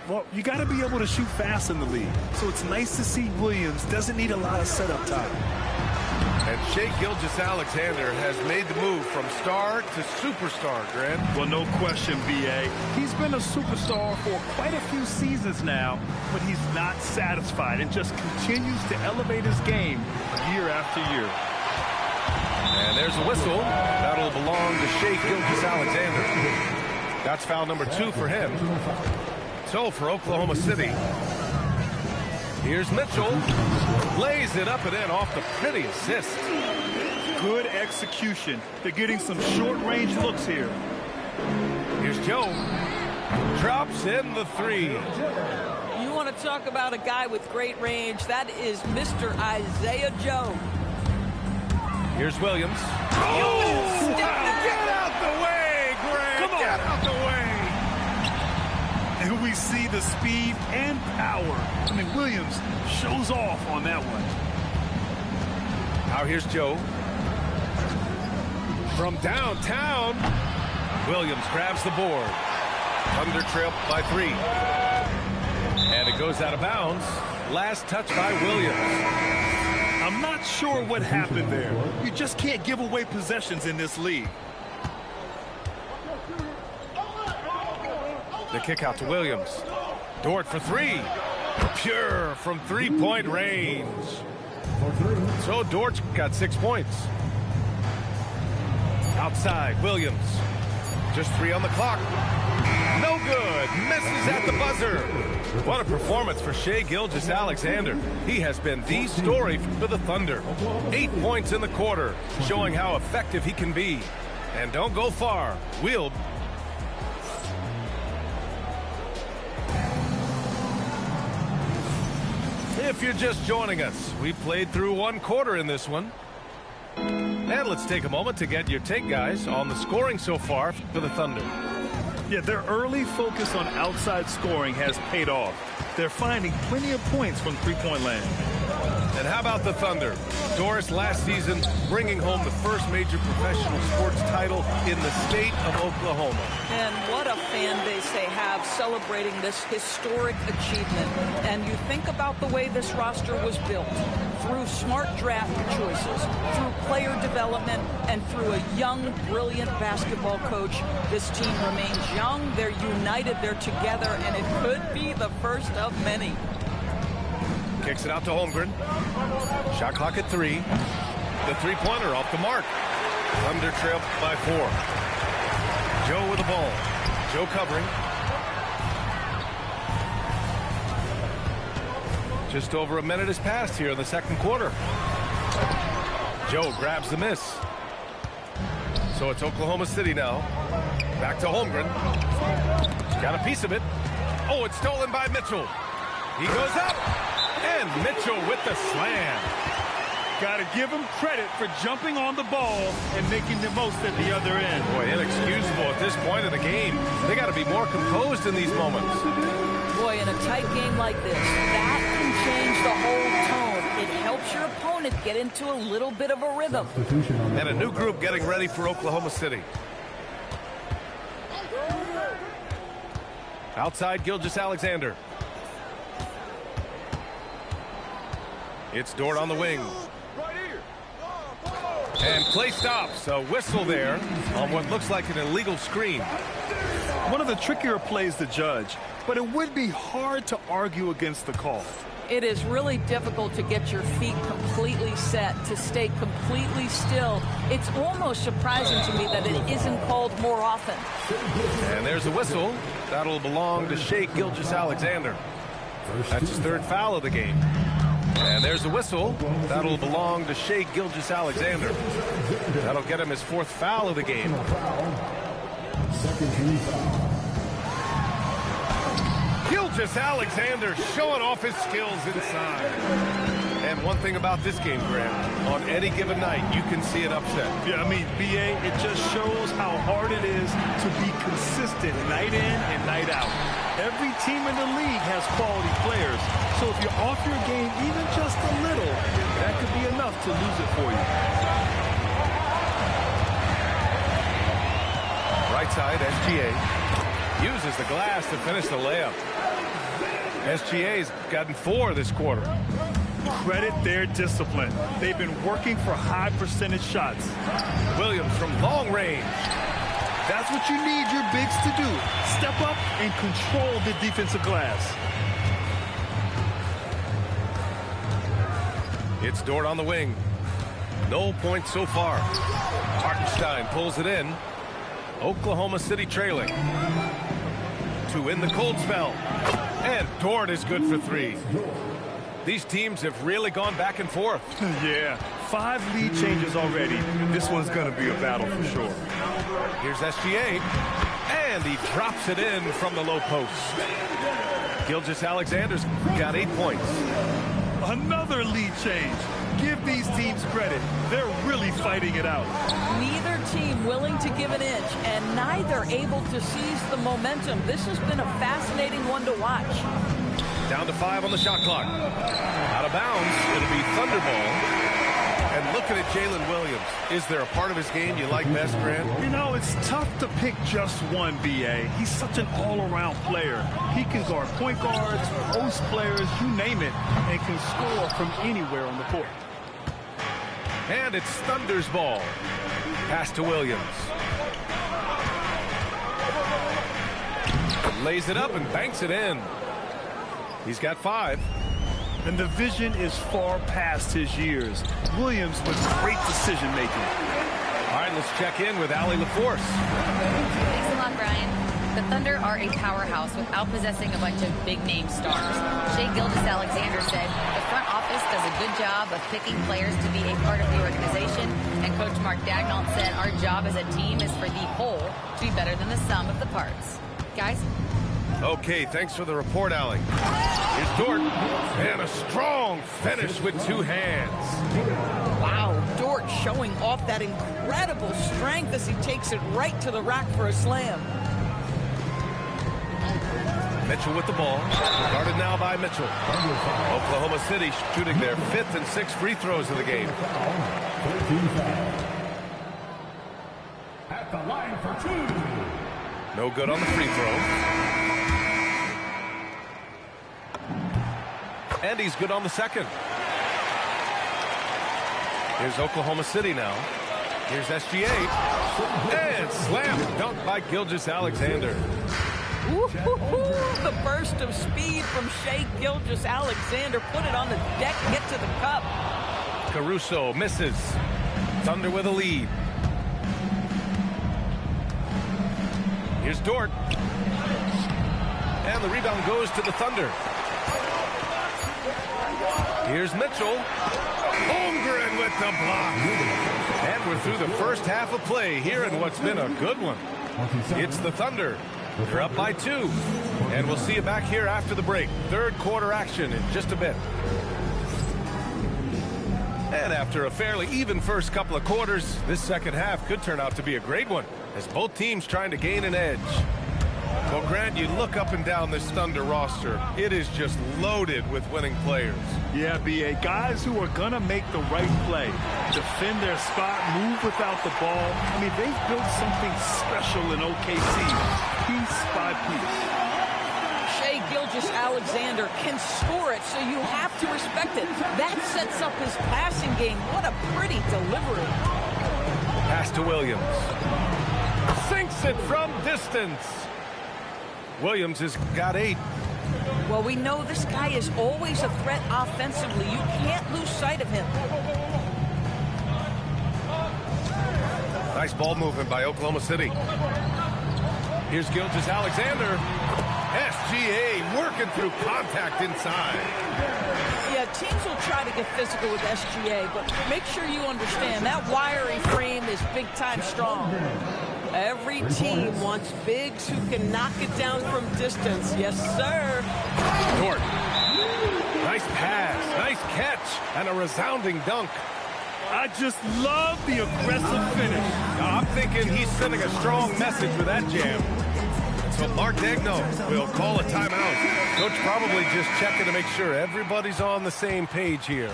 Speaker 12: Well, you got to be able to shoot fast in the league. So it's nice to see Williams doesn't need a lot of setup time.
Speaker 11: And Shai Gilgeous-Alexander has made the move from star to superstar, Grant.
Speaker 12: Well, no question, B.A. He's been a superstar for quite a few seasons now, but he's not satisfied and just continues to elevate his game year after year.
Speaker 11: And there's a whistle. That'll belong to Shai Gilgeous-Alexander. That's foul number 2 for him. So for Oklahoma City, here's Mitchell. Lays it up and in off the pretty assist.
Speaker 12: Good execution. They're getting some short-range looks here.
Speaker 11: Here's Joe. Drops in the 3.
Speaker 4: You want to talk about a guy with great range. That is Mr. Isaiah Joe.
Speaker 11: Here's Williams. Oh! Get out the way, Grant! Come on. Get out the way!
Speaker 12: And we see the speed and power. I mean, Williams shows off on that one.
Speaker 11: Now here's Joe. From downtown, Williams grabs the board. Thunder trail by 3. And it goes out of bounds. Last touch by Williams.
Speaker 12: I'm not sure what happened there. You just can't give away possessions in this league.
Speaker 11: The kick out to Williams. Dort for 3. Pure from 3-point range. So Dort's got 6 points. Outside, Williams. Just 3 on the clock. No good. Misses at the buzzer. What a performance for Shai Gilgeous-Alexander. He has been the story for the Thunder. 8 points in the quarter, showing how effective he can be. And don't go far. We'll... If you're just joining us, we played through 1 quarter in this one. And let's take a moment to get your take, guys, on the scoring so far for the Thunder.
Speaker 12: Yeah, their early focus on outside scoring has paid off. They're finding plenty of points from three-point land.
Speaker 11: And how about the Thunder? Doris, last season, bringing home the first major professional sports title in the state of Oklahoma.
Speaker 4: And what a fan base they have celebrating this historic achievement. And you think about the way this roster was built, through smart draft choices, through player development, and through a young, brilliant basketball coach. This team remains young, they're united, they're together, and it could be the first of many.
Speaker 11: Kicks it out to Holmgren. Shot clock at 3. The three-pointer off the mark. Thunder trail by 4. Joe with the ball. Joe covering. Just over a minute has passed here in the second quarter. Joe grabs the miss. So it's Oklahoma City now. Back to Holmgren. Got a piece of it. Oh, it's stolen by Mitchell. He goes up. And Mitchell with the slam.
Speaker 12: Got to give him credit for jumping on the ball and making the most at the other end.
Speaker 11: Boy, inexcusable at this point of the game. They got to be more composed in these moments.
Speaker 4: Boy, in a tight game like this, that can change the whole tone. It helps your opponent get into a little bit of a rhythm.
Speaker 11: And a new group getting ready for Oklahoma City. Outside, Gilgeous-Alexander. It's Dort on the wing. And play stops. A whistle there on what looks like an illegal screen.
Speaker 12: One of the trickier plays to judge, but it would be hard to argue against the call.
Speaker 4: It is really difficult to get your feet completely set, to stay completely still. It's almost surprising to me that it isn't called more often.
Speaker 11: And there's a whistle. That'll belong to Shai Gilgeous-Alexander. That's his third foul of the game. And there's a whistle. That'll belong to Shai Gilgeous-Alexander. That'll get him his fourth foul of the game. Gilgeous-Alexander showing off his skills inside. And one thing about this game, Grant, on any given night, you can see an upset.
Speaker 12: Yeah, I mean, BA, it just shows how hard it is to be consistent night in and night out. Every team in the league has quality players. So if you're off your game even just a little, that could be enough to lose it for you.
Speaker 11: Right side, SGA. Uses the glass to finish the layup. SGA's gotten 4 this quarter.
Speaker 12: Credit their discipline. They've been working for high percentage shots.
Speaker 11: Williams from long range.
Speaker 12: That's what you need your bigs to do. Step up and control the defensive glass.
Speaker 11: It's Dort on the wing. No points so far. Hartenstein pulls it in. Oklahoma City trailing. To win the cold spell. And Dort is good for 3. These teams have really gone back and forth.
Speaker 12: Yeah, 5 lead changes already. This one's going to be a battle for sure.
Speaker 11: Here's SGA. And he drops it in from the low post. Gilgeous-Alexander's got 8 points.
Speaker 12: Another lead change. Give these teams credit. They're really fighting it out.
Speaker 4: Neither team willing to give an inch, and neither able to seize the momentum. This has been a fascinating one to watch.
Speaker 11: Down to 5 on the shot clock. Out of bounds. It'll be Thunder ball. And looking at Jalen Williams, is there a part of his game you like best, Grant?
Speaker 12: You know, it's tough to pick just one, BA. He's such an all-around player. He can guard point guards, post players, you name it, and can score from anywhere on the court.
Speaker 11: And it's Thunder's ball. Pass to Williams. Lays it up and banks it in. He's got 5.
Speaker 12: And the vision is far past his years. Williams with great decision-making.
Speaker 11: All right, let's check in with Allie LaForce.
Speaker 5: Thanks a lot, Brian. The Thunder are a powerhouse without possessing a bunch of big-name stars. Shai Gilgeous-Alexander said, the front office does a good job of picking players to be a part of the organization, and Coach Mark Daigneault said, our job as a team is for the whole to be better than the sum of the parts. Guys?
Speaker 11: Okay, thanks for the report, Allie. Here's Dort, and a strong finish with 2 hands.
Speaker 4: Wow, Dort showing off that incredible strength as he takes it right to the rack for a slam.
Speaker 11: Mitchell with the ball. Guarded now by Mitchell. Oklahoma City shooting their 5th and 6th free throws of the game.
Speaker 7: At the line for 2.
Speaker 11: No good on the free throw. And he's good on the second. Here's Oklahoma City now. Here's SGA. And slam dunk by Gilgeous-Alexander.
Speaker 4: The burst of speed from Shai Gilgeous-Alexander. Put it on the deck, get to the cup.
Speaker 11: Caruso misses. Thunder with a lead. Here's Dort. And the rebound goes to the Thunder. Here's Mitchell. Holmgren with the block. And we're through the first half of play here in what's been a good one. It's the Thunder. They're up by 2. And we'll see you back here after the break. Third quarter action in just a bit. And after a fairly even first couple of quarters, this second half could turn out to be a great one as both teams trying to gain an edge. Well, Grant, you look up and down this Thunder roster. It is just loaded with winning players.
Speaker 12: Yeah, B.A. Guys who are going to make the right play, defend their spot, move without the ball. I mean, they've built something special in OKC, piece by piece.
Speaker 4: Shai Gilgeous-Alexander can score it, so you have to respect it. That sets up his passing game. What a pretty delivery.
Speaker 11: Pass to Williams. Sinks it from distance. Williams has got 8.
Speaker 4: Well, we know this guy is always a threat offensively. You can't lose sight of him.
Speaker 11: Nice ball movement by Oklahoma City. Here's Gilgeous-Alexander. SGA working through contact inside.
Speaker 4: Yeah, teams will try to get physical with SGA, but make sure you understand that wiry frame is big-time strong. Every team wants bigs who can knock it down from distance. Yes, sir.
Speaker 11: Dort. Nice pass, nice catch, and a resounding dunk.
Speaker 12: I just love the aggressive finish.
Speaker 11: I'm thinking he's sending a strong message with that jam. So Mark Degno will call a timeout. Coach probably just checking to make sure everybody's on the same page here.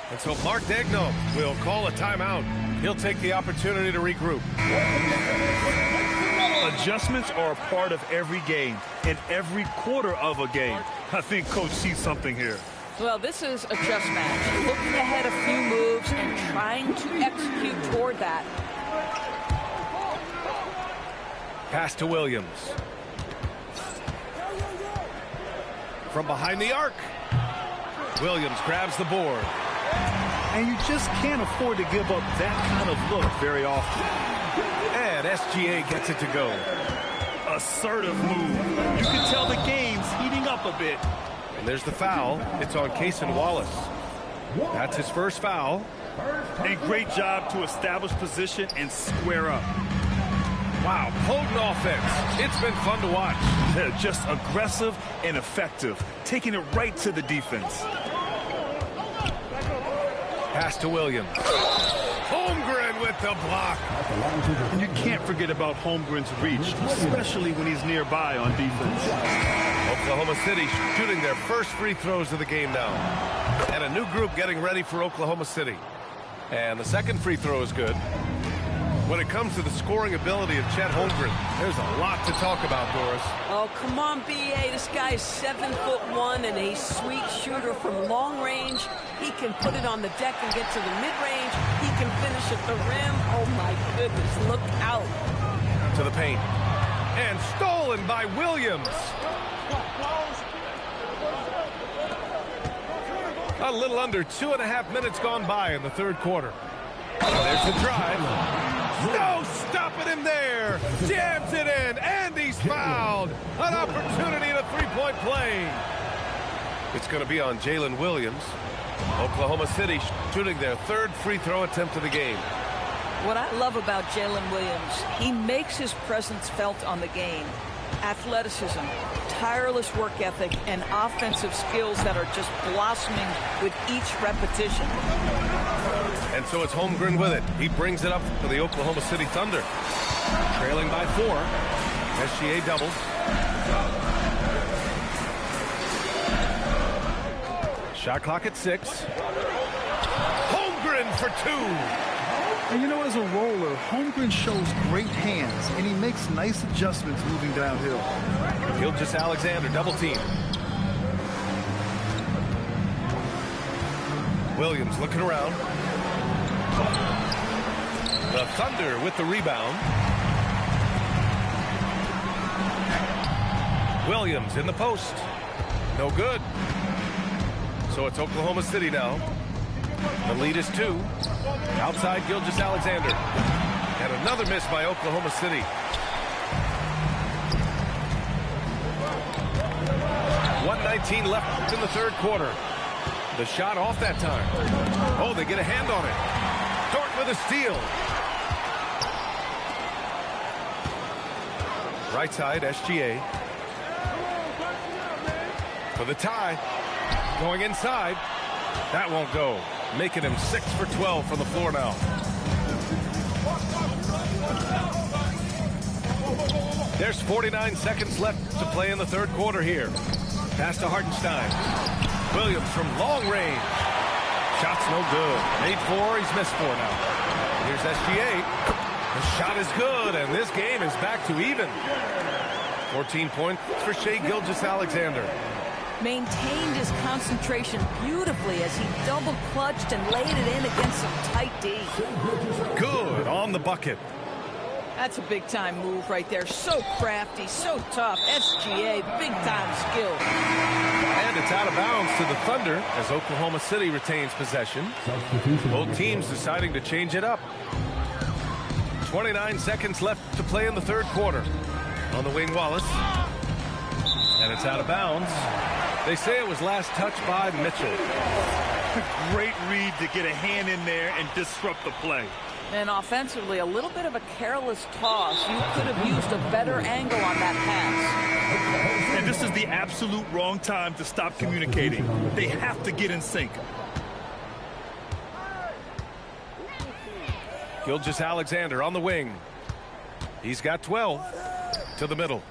Speaker 11: And so Mark Degno will call a timeout. He'll take the opportunity to regroup.
Speaker 12: Adjustments are a part of every game and every quarter of a game. I think Coach sees something here.
Speaker 4: Well, this is a chess match. Looking ahead a few moves and trying to execute toward that.
Speaker 11: Pass to Williams. From behind the arc. Williams grabs the board.
Speaker 12: And you just can't afford to give up that kind of look very often.
Speaker 11: And SGA gets it to go.
Speaker 12: Assertive move. You can tell the game's heating up a bit.
Speaker 11: And there's the foul. It's on Cason Wallace. That's his first foul.
Speaker 12: And great job to establish position and square up.
Speaker 11: Wow, potent offense. It's been fun to watch.
Speaker 12: Yeah, just aggressive and effective, taking it right to the defense.
Speaker 11: Pass to Williams. Holmgren with the block.
Speaker 12: And you can't forget about Holmgren's reach, especially when he's nearby on defense.
Speaker 11: Oklahoma City shooting their first free throws of the game now. And a new group getting ready for Oklahoma City. And the second free throw is good. When it comes to the scoring ability of Chet Holmgren, there's a lot to talk about, Doris.
Speaker 4: Oh, come on, B.A. This guy is 7'1" and a sweet shooter from long range. He can put it on the deck and get to the mid-range. He can finish at the rim. Oh, my goodness, look out.
Speaker 11: To the paint. And stolen by Williams. A little under 2.5 minutes gone by in the third quarter. There's the drive. No stopping him there. Jams it in, and he's fouled. An opportunity in a three-point play. It's going to be on Jalen Williams. Oklahoma City shooting their third free throw attempt of the game.
Speaker 4: What I love about Jalen Williams, he makes his presence felt on the game. Athleticism, tireless work ethic, and offensive skills that are just blossoming with each repetition.
Speaker 11: And so it's Holmgren with it. He brings it up for the Oklahoma City Thunder. Trailing by 4. SGA doubles. Shot clock at 6. Holmgren for 2.
Speaker 12: And you know, as a roller, Holmgren shows great hands, and he makes nice adjustments moving downhill.
Speaker 11: Gilgeous-Alexander double team. Williams looking around. The Thunder with the rebound. Williams in the post. No good. So it's Oklahoma City now. The lead is 2. Outside Gilgeous-Alexander. And another miss by Oklahoma City. 1:19 left in the third quarter. The shot off that time. Oh, they get a hand on it. Dort with a steal. Right side, SGA. For the tie. Going inside. That won't go. Making him 6 for 12 from the floor now. There's 49 seconds left to play in the third quarter here. Pass to Hartenstein. Williams from long range. Shot's no good. Made 4, he's missed 4 now. Here's SGA. The shot is good, and this game is back to even. 14 points for Shai Gilgeous-Alexander.
Speaker 4: Maintained his concentration beautifully as he double clutched and laid it in against some tight D.
Speaker 11: Good on the bucket.
Speaker 4: That's a big-time move right there. So crafty, so tough. SGA, big-time skill.
Speaker 11: And it's out of bounds to the Thunder as Oklahoma City retains possession. Both teams deciding to change it up. 29 seconds left to play in the third quarter. On the wing, Wallace. And it's out of bounds. They say it was last touched by Mitchell.
Speaker 12: Great read to get a hand in there and disrupt the play.
Speaker 4: And offensively, a little bit of a careless toss. You could have used a better angle on that pass.
Speaker 12: And this is the absolute wrong time to stop communicating. They have to get in sync.
Speaker 11: Gilgeous-Alexander on the wing. He's got 12. To the middle.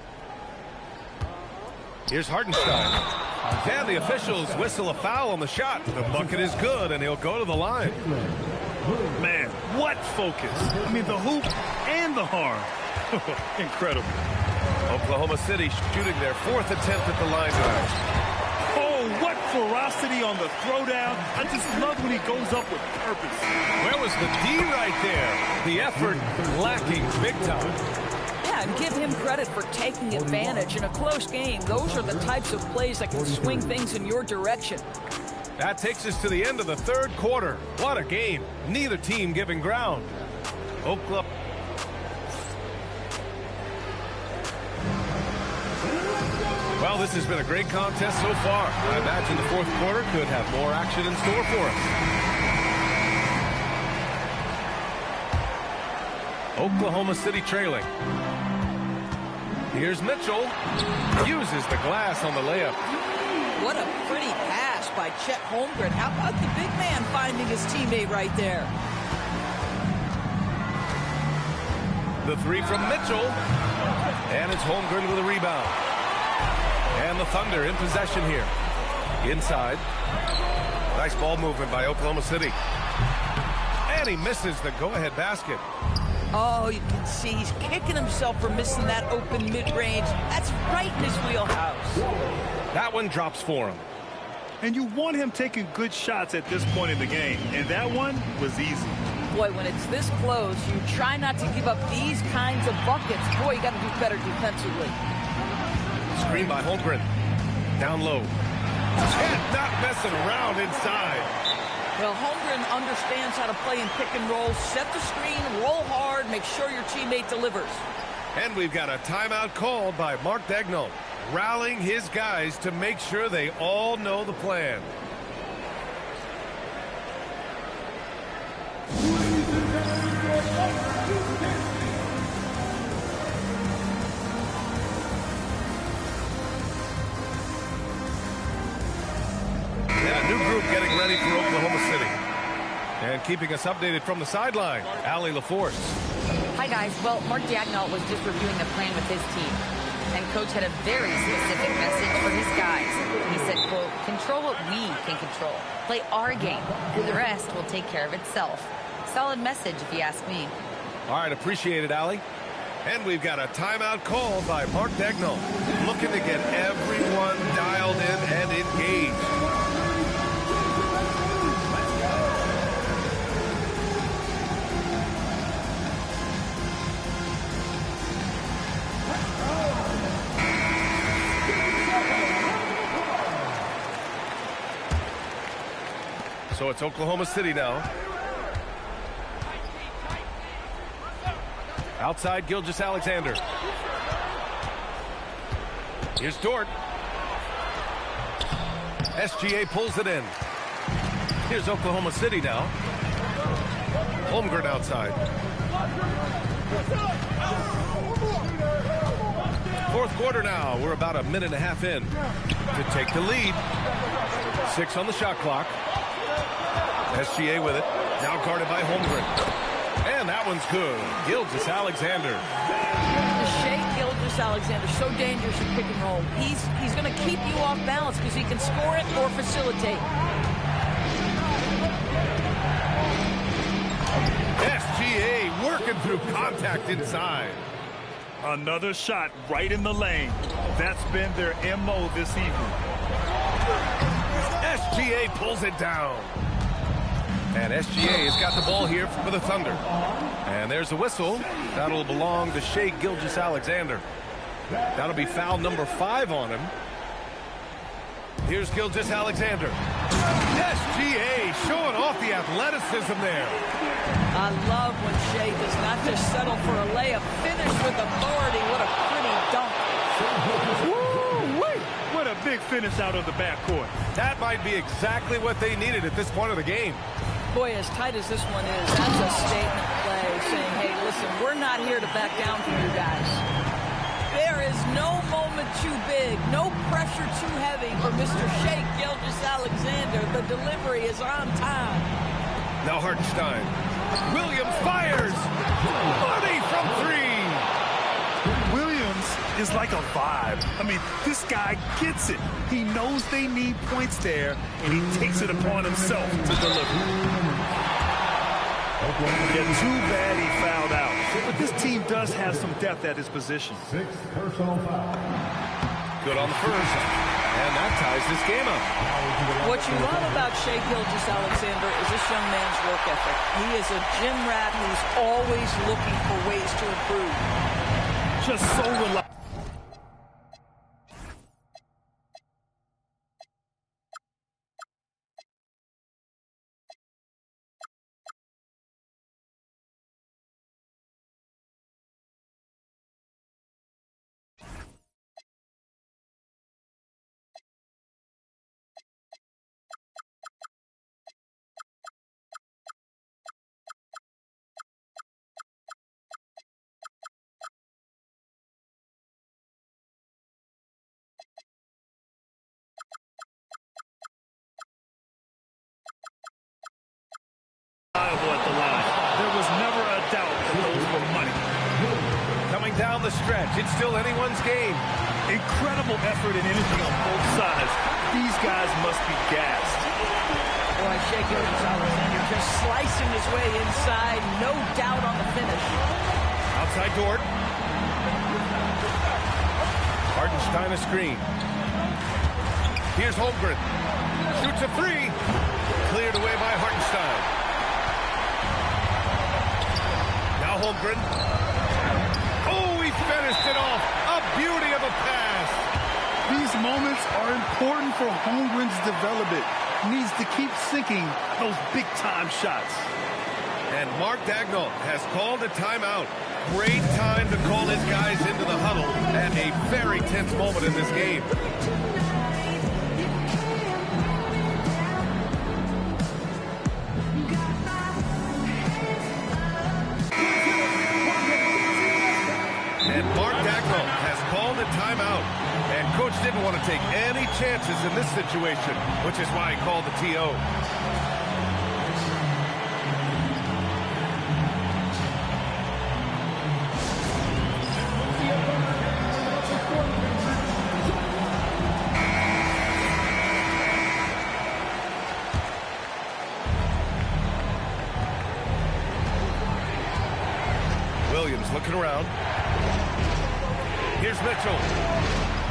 Speaker 11: Here's Hartenstein. And the officials whistle a foul on the shot. The bucket is good, and he'll go to the line.
Speaker 12: Man, what focus. I mean, the hoop and the harm. Incredible.
Speaker 11: Oklahoma City shooting their 4th attempt at the line tonight.
Speaker 12: Oh, what ferocity on the throwdown. I just love when he goes up with purpose.
Speaker 11: Where was the D right there? The effort lacking big time.
Speaker 4: Yeah, and give him credit for taking advantage in a close game. Those are the types of plays that can swing things in your direction.
Speaker 11: That takes us to the end of the third quarter. What a game. Neither team giving ground. Oklahoma. Well, this has been a great contest so far. I imagine the fourth quarter could have more action in store for us. Oklahoma City trailing. Here's Mitchell. Uses the glass on the layup.
Speaker 4: What a pretty pass by Chet Holmgren. How about the big man finding his teammate right there?
Speaker 11: The 3 from Mitchell. And it's Holmgren with a rebound. And the Thunder in possession here. Inside. Nice ball movement by Oklahoma City. And he misses the go-ahead basket.
Speaker 4: Oh, you can see he's kicking himself for missing that open mid-range. That's right in his wheelhouse.
Speaker 11: That one drops for him.
Speaker 12: And you want him taking good shots at this point in the game. And that one was easy.
Speaker 4: Boy, when it's this close, you try not to give up these kinds of buckets. Boy, you got to do better defensively.
Speaker 11: Screen by Holmgren. Down low. Chet not messing around inside.
Speaker 4: Well, Holmgren understands how to play in pick and roll. Set the screen, roll hard, make sure your teammate delivers.
Speaker 11: And we've got a timeout called by Mark Daigneault, rallying his guys to make sure they all know the plan. And a new group getting ready for Oklahoma City. And keeping us updated from the sideline, Allie LaForce.
Speaker 5: Hi, guys. Well, Mark Daigneault was just reviewing the plan with his team. and coach had a very specific message for his guys. He said, quote, control what we can control. Play our game, and the rest will take care of itself. Solid message, if you ask me.
Speaker 11: All right, appreciate it, Allie. And we've got a timeout call by Mark Dagnall, looking to get everyone dialed in and engaged. So it's Oklahoma City now. Outside, Gilgeous-Alexander. Here's Dort. SGA pulls it in. Here's Oklahoma City now. Holmgren outside. Fourth quarter now. We're about a minute and a half in to take the lead. 6 on the shot clock. SGA with it. Now guarded by Holmgren. And that one's good. Gilgeous-Alexander.
Speaker 4: Shai Gilgeous-Alexander, so dangerous in pick and roll. He's going to keep you off balance because he can score it or facilitate.
Speaker 11: SGA working through contact inside.
Speaker 12: Another shot right in the lane. That's been their MO this evening.
Speaker 11: SGA pulls it down. And SGA has got the ball here for the Thunder. And there's a whistle. That'll belong to Shai Gilgeous-Alexander. That'll be foul number 5 on him. Here's Gilgeous-Alexander. SGA showing off the athleticism there.
Speaker 4: I love when Shai does not just settle for a layup. Finish with authority. What a pretty dunk.
Speaker 12: Woo-wee! What a big finish out of the backcourt.
Speaker 11: That might be exactly what they needed at this point of the game.
Speaker 4: Boy, as tight as this one is, that's a statement play saying, hey, listen, we're not here to back down from you guys. There is no moment too big, no pressure too heavy for Mr. Shai Gilgeous-Alexander. The delivery is on time.
Speaker 11: Now Hartenstein. Williams fires. Money from 3.
Speaker 12: Williams is like a vibe. I mean, this guy gets it. He knows they need points there, and he takes it upon himself to deliver. Yeah, too bad he fouled out. But this team does have some depth at his position.
Speaker 7: 6 personal foul.
Speaker 11: Good on the first. And that ties this game up.
Speaker 4: What you love about Shai Gilgeous-Alexander is this young man's work ethic. He is a gym rat who's always looking for ways to improve.
Speaker 12: Just so reliable. At the line. There was never a doubt that those were money.
Speaker 11: Coming down the stretch, it's still anyone's game.
Speaker 12: Incredible effort and energy on both sides. These guys must be gassed.
Speaker 4: Boy, Shai Gilgeous-Alexander just slicing his way inside. No doubt on the finish.
Speaker 11: Outside Dort. Hartenstein a screen. Here's Holmgren. Shoots a 3. Cleared away by Hartenstein. Holmgren. Oh, he finished it off. A beauty of a pass.
Speaker 3: These moments are important for Holmgren's development. He needs to keep sinking those big-time shots.
Speaker 11: And Mark Dagnall has called a timeout. Great time to call his guys into the huddle at a very tense moment in this game. And Mark Dagnall has called a timeout. And Coach didn't want to take any chances in this situation, which is why he called the TO. He's looking around. Here's Mitchell.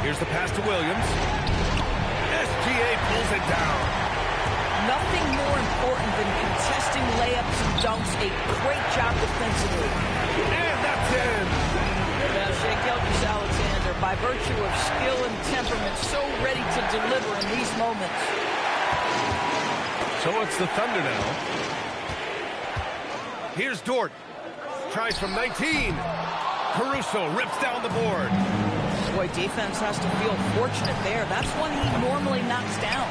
Speaker 11: Here's the pass to Williams. SGA pulls it down.
Speaker 4: Nothing more important than contesting layups and dunks. A great job defensively.
Speaker 11: And that's in.
Speaker 4: Now, Shai Gilgeous-Alexander, by virtue of skill and temperament, so ready to deliver in these moments.
Speaker 11: So it's the Thunder now. Here's Dort. Tries from 19. Caruso rips down the board.
Speaker 4: Boy, defense has to feel fortunate there. That's one he normally knocks down.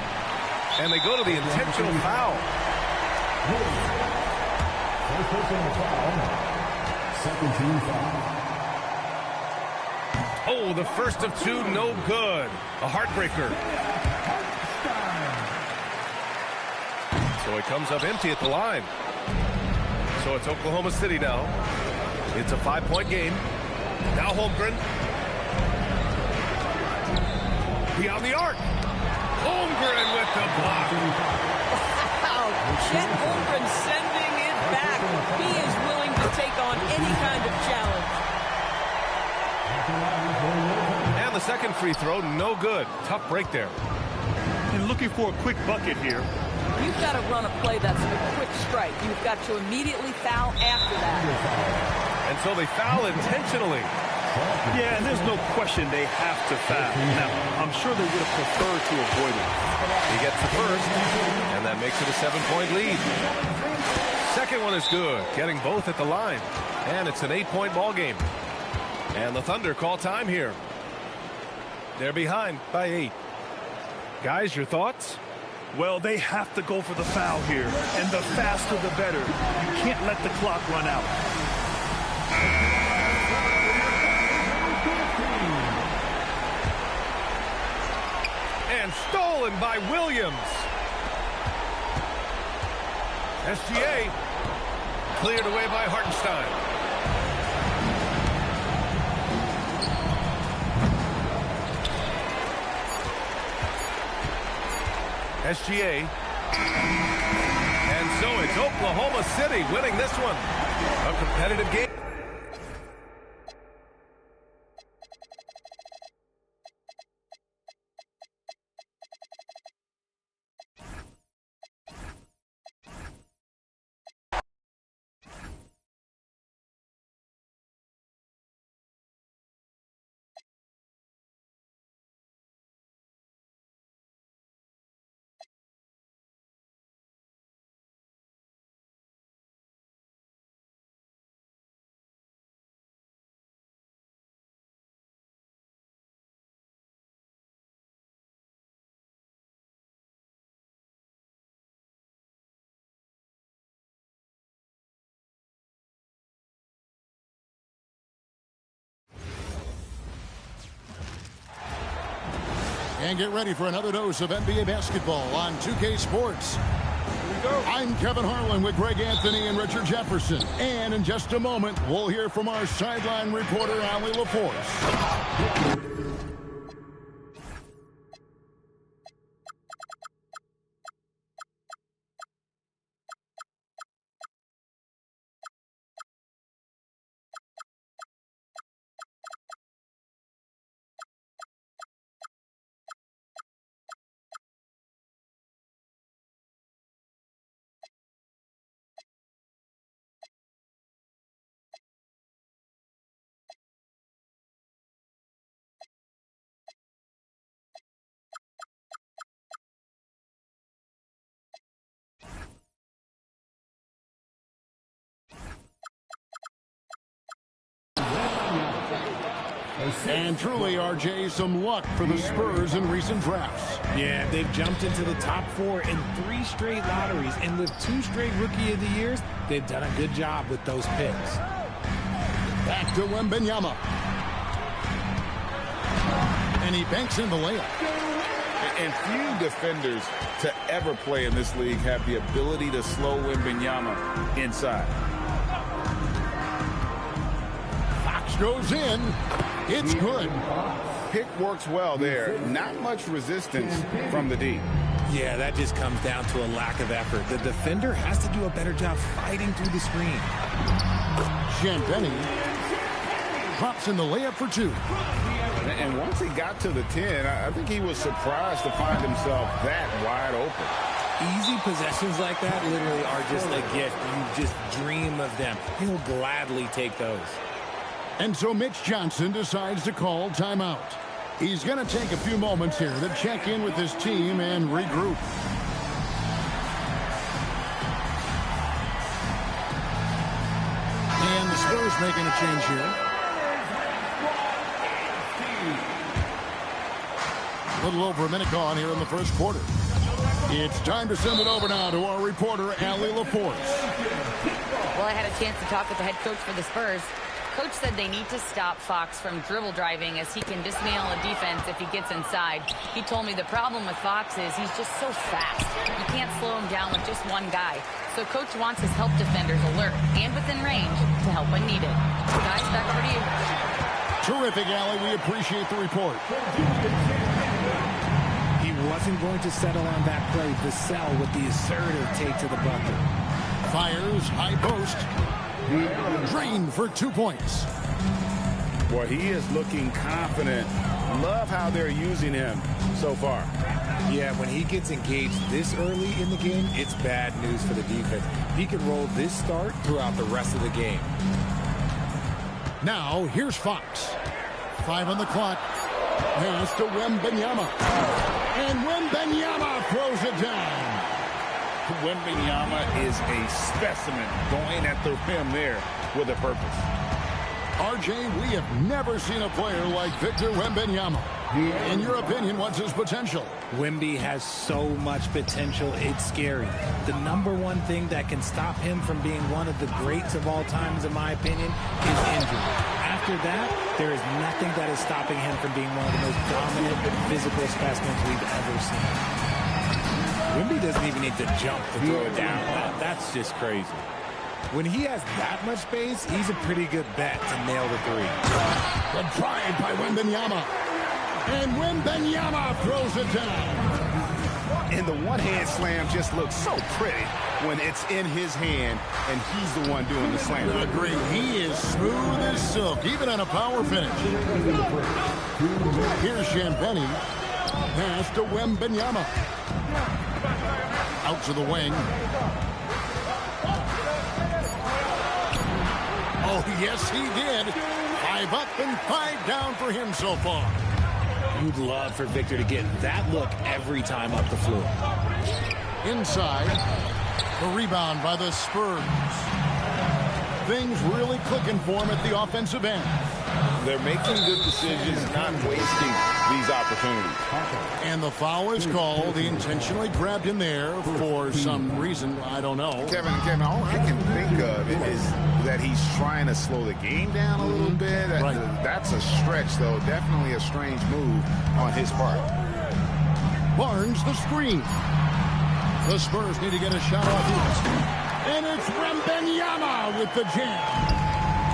Speaker 11: And they go to the intentional foul.
Speaker 7: Second team foul.
Speaker 11: Oh, the first of two, no good. A heartbreaker. So he comes up empty at the line. So it's Oklahoma City now. It's a 5-point game. Now Holmgren. Beyond the arc. Holmgren with the block.
Speaker 4: Wow, Chet Holmgren sending it back. He is willing to take on any kind of challenge.
Speaker 11: And the second free throw, no good. Tough break there.
Speaker 12: And looking for a quick bucket here.
Speaker 4: You've got to run a play that's a quick strike. You've got to immediately foul after that.
Speaker 11: And so they foul intentionally.
Speaker 12: Yeah, and there's no question they have to foul. Now, I'm sure they would have preferred to avoid it.
Speaker 11: He gets the first, and that makes it a 7-point lead. Second one is good, getting both at the line. And it's an 8-point ball game. And the Thunder call time here. They're behind by 8. Guys, your thoughts?
Speaker 12: Well, they have to go for the foul here, and the faster the better. You can't let the clock run out.
Speaker 11: And stolen by Williams. SGA cleared away by Hartenstein. SGA. And so it's Oklahoma City winning this one. A competitive game.
Speaker 2: And get ready for another dose of NBA basketball on 2K Sports. I'm Kevin Harlan with Greg Anthony and Richard Jefferson. And in just a moment, we'll hear from our sideline reporter, Allie LaForce. And truly, RJ, some luck for the Spurs in recent drafts.
Speaker 13: Yeah, they've jumped into the top 4 in 3 straight lotteries, and with 2 straight Rookie of the Years, they've done a good job with those picks.
Speaker 2: Back to Wembanyama. And he banks in the layup.
Speaker 6: And few defenders to ever play in this league have the ability to slow Wembanyama inside.
Speaker 2: Fox goes in. It's good.
Speaker 6: Pick works well there. Not much resistance from the D.
Speaker 13: Yeah, that just comes down to a lack of effort. The defender has to do a better job fighting through the screen.
Speaker 2: Champagny. drops in the layup for 2.
Speaker 6: And once he got to the 10, I think he was surprised to find himself that wide open.
Speaker 13: Easy possessions like that literally are just a gift. You just dream of them. He'll gladly take those.
Speaker 2: And so Mitch Johnson decides to call timeout. He's going to take a few moments here to check in with his team and regroup. And the Spurs making a change here. A little over a minute gone here in the first quarter. It's time to send it over now to our reporter, Allie LaForce.
Speaker 5: Well, I had a chance to talk with the head coach for the Spurs. Coach said they need to stop Fox from dribble driving as he can dismantle a defense if he gets inside. He told me the problem with Fox is he's just so fast. You can't slow him down with just one guy. So Coach wants his help defenders alert and within range to help when needed. Guys, back over to you.
Speaker 2: Terrific, Allie. We appreciate the report.
Speaker 13: He wasn't going to settle on that play. Vassell with the assertive take to the bucket.
Speaker 2: Fires, high post. Drained for 2 points.
Speaker 6: Boy, he is looking confident. Love how they're using him so far.
Speaker 13: Yeah, when he gets engaged this early in the game, it's bad news for the defense. He could roll this start throughout the rest of the game.
Speaker 2: Now, here's Fox. 5 on the clock. Pass to Wembanyama. And Wembanyama throws it down.
Speaker 6: Wembanyama is a specimen going at the rim there with a purpose.
Speaker 2: RJ, we have never seen a player like Victor Wembanyama. In your opinion, what's his potential?
Speaker 13: Wemby has so much potential, it's scary. The number one thing that can stop him from being one of the greats of all times, in my opinion, is injury. After that, there is nothing that is stopping him from being one of the most dominant physical specimens we've ever seen. Wemby doesn't even need to jump to throw it down. That's just crazy. When he has that much space, he's a pretty good bet to nail the three.
Speaker 2: The drive by Wembanyama. And Wembanyama throws it down.
Speaker 6: And the one-hand slam just looks so pretty when it's in his hand and he's the one doing the slam.
Speaker 2: Agreed. He is smooth as silk, even on a power finish. Here's Champagny. Pass to Wembanyama. Out to the wing. Oh, yes, he did. 5 up and 5 down for him so far.
Speaker 13: You'd love for Victor to get that look every time up the floor.
Speaker 2: Inside, the rebound by the Spurs. Things really clicking for him at the offensive end.
Speaker 6: They're making good decisions, not wasting these opportunities.
Speaker 2: And the foul is called. He intentionally grabbed him there for some reason. I don't know.
Speaker 6: Kevin, all I can think of is that he's trying to slow the game down a little bit.
Speaker 2: Right.
Speaker 6: That's a stretch, though. Definitely a strange move on his part.
Speaker 2: Barnes the screen. The Spurs need to get a shot off here. And it's Wembanyama with the jam.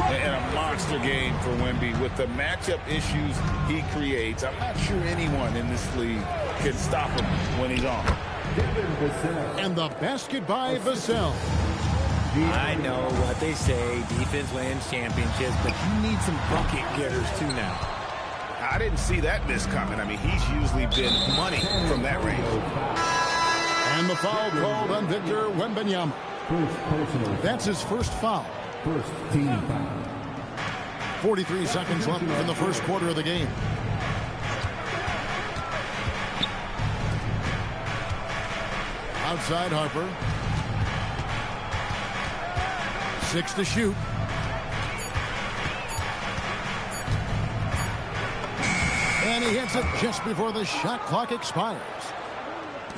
Speaker 6: And a monster game for Wemby with the matchup issues he creates. I'm not sure anyone in this league can stop him when he's on.
Speaker 2: And the basket by Vassell.
Speaker 13: I know what they say, defense wins championships, but you need some bucket getters too now.
Speaker 6: I didn't see that miss coming. I mean, he's usually been money from that range.
Speaker 2: And the foul called on Victor Wembanyama. That's his first foul.
Speaker 7: First team foul.
Speaker 2: 43 seconds left in the first quarter of the game. Outside Harper. 6 to shoot. And he hits it just before the shot clock expires.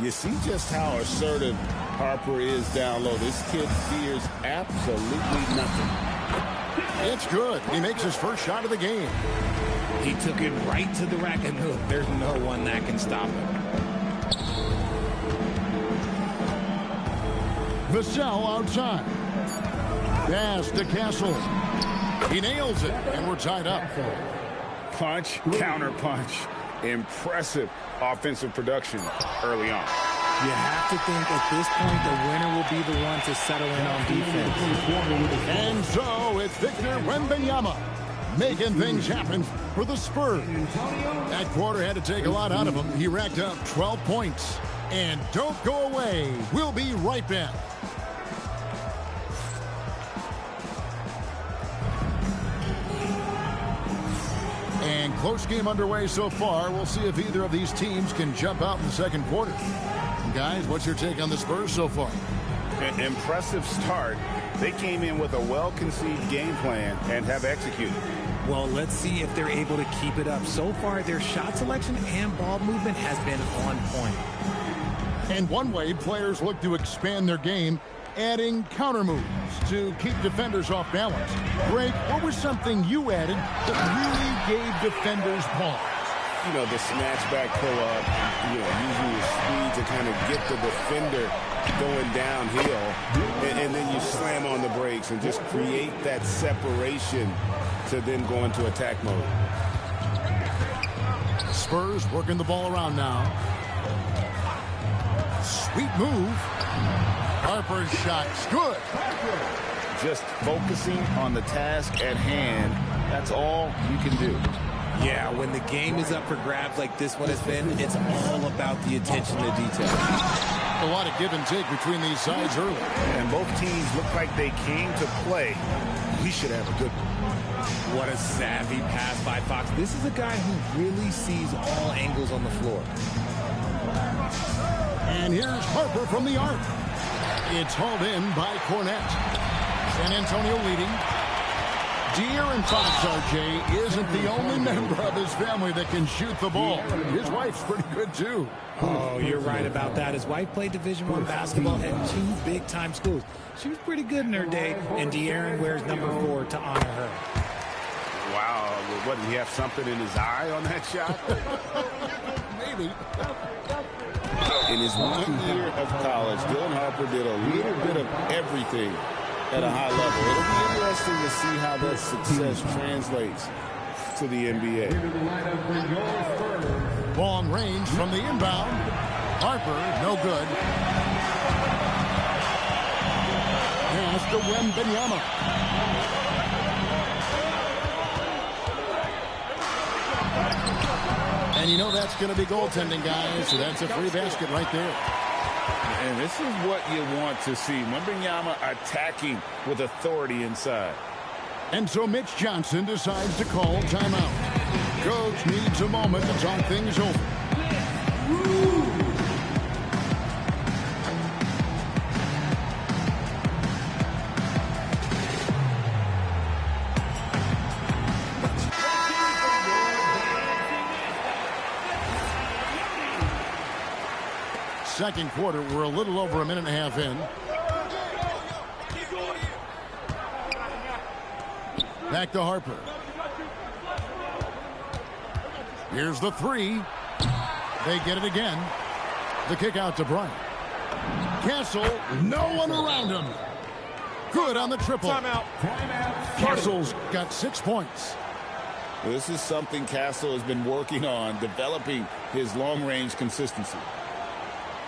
Speaker 6: You see just how assertive Harper is down low. This kid fears absolutely nothing.
Speaker 2: It's good. He makes his first shot of the game.
Speaker 13: He took it right to the rack and hook. There's no one that can stop him.
Speaker 2: Vassell outside. Pass to Castle. He nails it, and we're tied up.
Speaker 6: Punch, counter punch. Impressive offensive production early on.
Speaker 13: You have to think at this point the winner will be the one to settle in on defense.
Speaker 2: And so it's Victor Wembanyama. making things happen for the Spurs. That quarter had to take a lot out of him. He racked up 12 points. And don't go away. We'll be right back. And close game underway so far. We'll see if either of these teams can jump out in the second quarter. Guys, what's your take on the Spurs so far?
Speaker 6: An impressive start. They came in with a well-conceived game plan and have executed.
Speaker 13: Well, let's see if they're able to keep it up. So far, their shot selection and ball movement has been on point.
Speaker 2: And one way players look to expand their game, adding counter moves to keep defenders off balance. Greg, what was something you added that really gave defenders pause?
Speaker 6: You know, the snatch back pull-up, using your speed to kind of get the defender going downhill, and then you slam on the brakes and just create that separation to then go into attack mode.
Speaker 2: Spurs working the ball around now. Sweet move. Harper's shot's good.
Speaker 6: Just focusing on the task at hand, that's all you can do.
Speaker 13: Yeah, when the game is up for grabs like this one has been, it's all about the attention to detail.
Speaker 2: A lot of give and take between these sides early.
Speaker 6: And both teams look like they came to play. We should have a good one.
Speaker 13: What a savvy pass by Fox. This is a guy who really sees all angles on the floor.
Speaker 2: And here's Harper from the arc. It's hauled in by Cornette. San Antonio leading. De'Aaron Fox, RJ, isn't the only member of his family that can shoot the ball. His wife's pretty good, too.
Speaker 13: Oh, you're right about that. His wife played Division I basketball at 2 big-time schools. She was pretty good in her day, and De'Aaron wears number 4 to honor her.
Speaker 6: Wow. What, did he have something in his eye on that shot?
Speaker 2: Maybe.
Speaker 6: In his 1 year of college, Dylan Harper did a little bit of everything at a high level. It'll be interesting to see how that success translates to the NBA.
Speaker 2: Long range from the inbound. Harper, no good. Pass to Wembanyama. And you know that's going to be goaltending, guys. So that's a free basket right there.
Speaker 6: And this is what you want to see. Wembanyama attacking with authority inside.
Speaker 2: And so Mitch Johnson decides to call timeout. Coach needs a moment to talk things over. Second quarter, we're a little over a minute and a half in. Back to Harper. Here's the three. They get it again. The kick out to Bryant. Castle, no one around him. Good on the triple.
Speaker 11: Timeout.
Speaker 2: Castle's got 6 points.
Speaker 6: This is something Castle has been working on, developing his long-range consistency.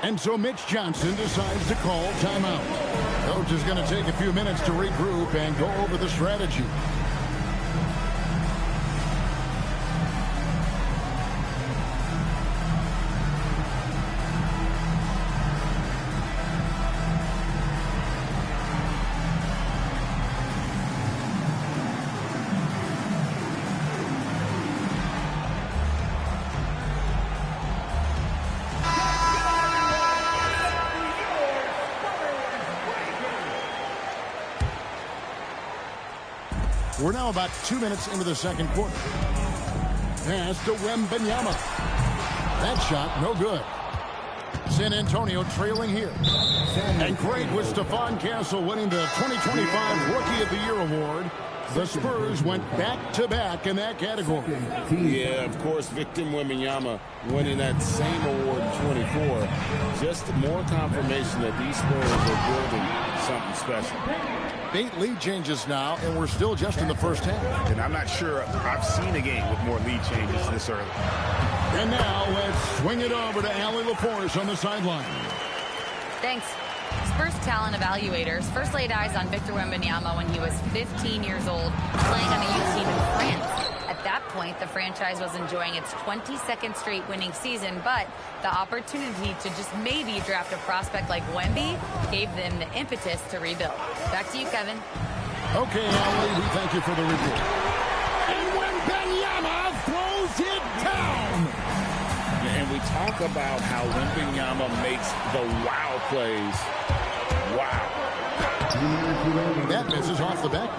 Speaker 2: And so Mitch Johnson decides to call timeout. Coach is going to take a few minutes to regroup and go over the strategy. We're now about 2 minutes into the second quarter. Pass to Wembanyama. That shot, no good. San Antonio trailing here. And great with Stephon Castle winning the 2025 Rookie of the Year award. The Spurs went back-to-back in that category.
Speaker 6: Yeah, of course, Victor Wembanyama winning that same award in 24. Just more confirmation that these Spurs are building something special.
Speaker 2: 8 lead changes now, and we're still just in the first half.
Speaker 6: And I'm not sure I've seen a game with more lead changes this early.
Speaker 2: And now let's swing it over to Allie LaForce on the sideline.
Speaker 5: Thanks. Spurs talent evaluators first laid eyes on Victor Wembanyama when he was 15 years old, playing on a youth team in France. At that point, the franchise was enjoying its 22nd straight winning season, but the opportunity to just maybe draft a prospect like Wemby gave them the impetus to rebuild. Back to you, Kevin.
Speaker 2: Okay, Allie, we thank you for the report. And Wembanyama throws it down.
Speaker 3: And we talk about how Wembanyama makes the wow plays. Wow.
Speaker 2: That misses off the back.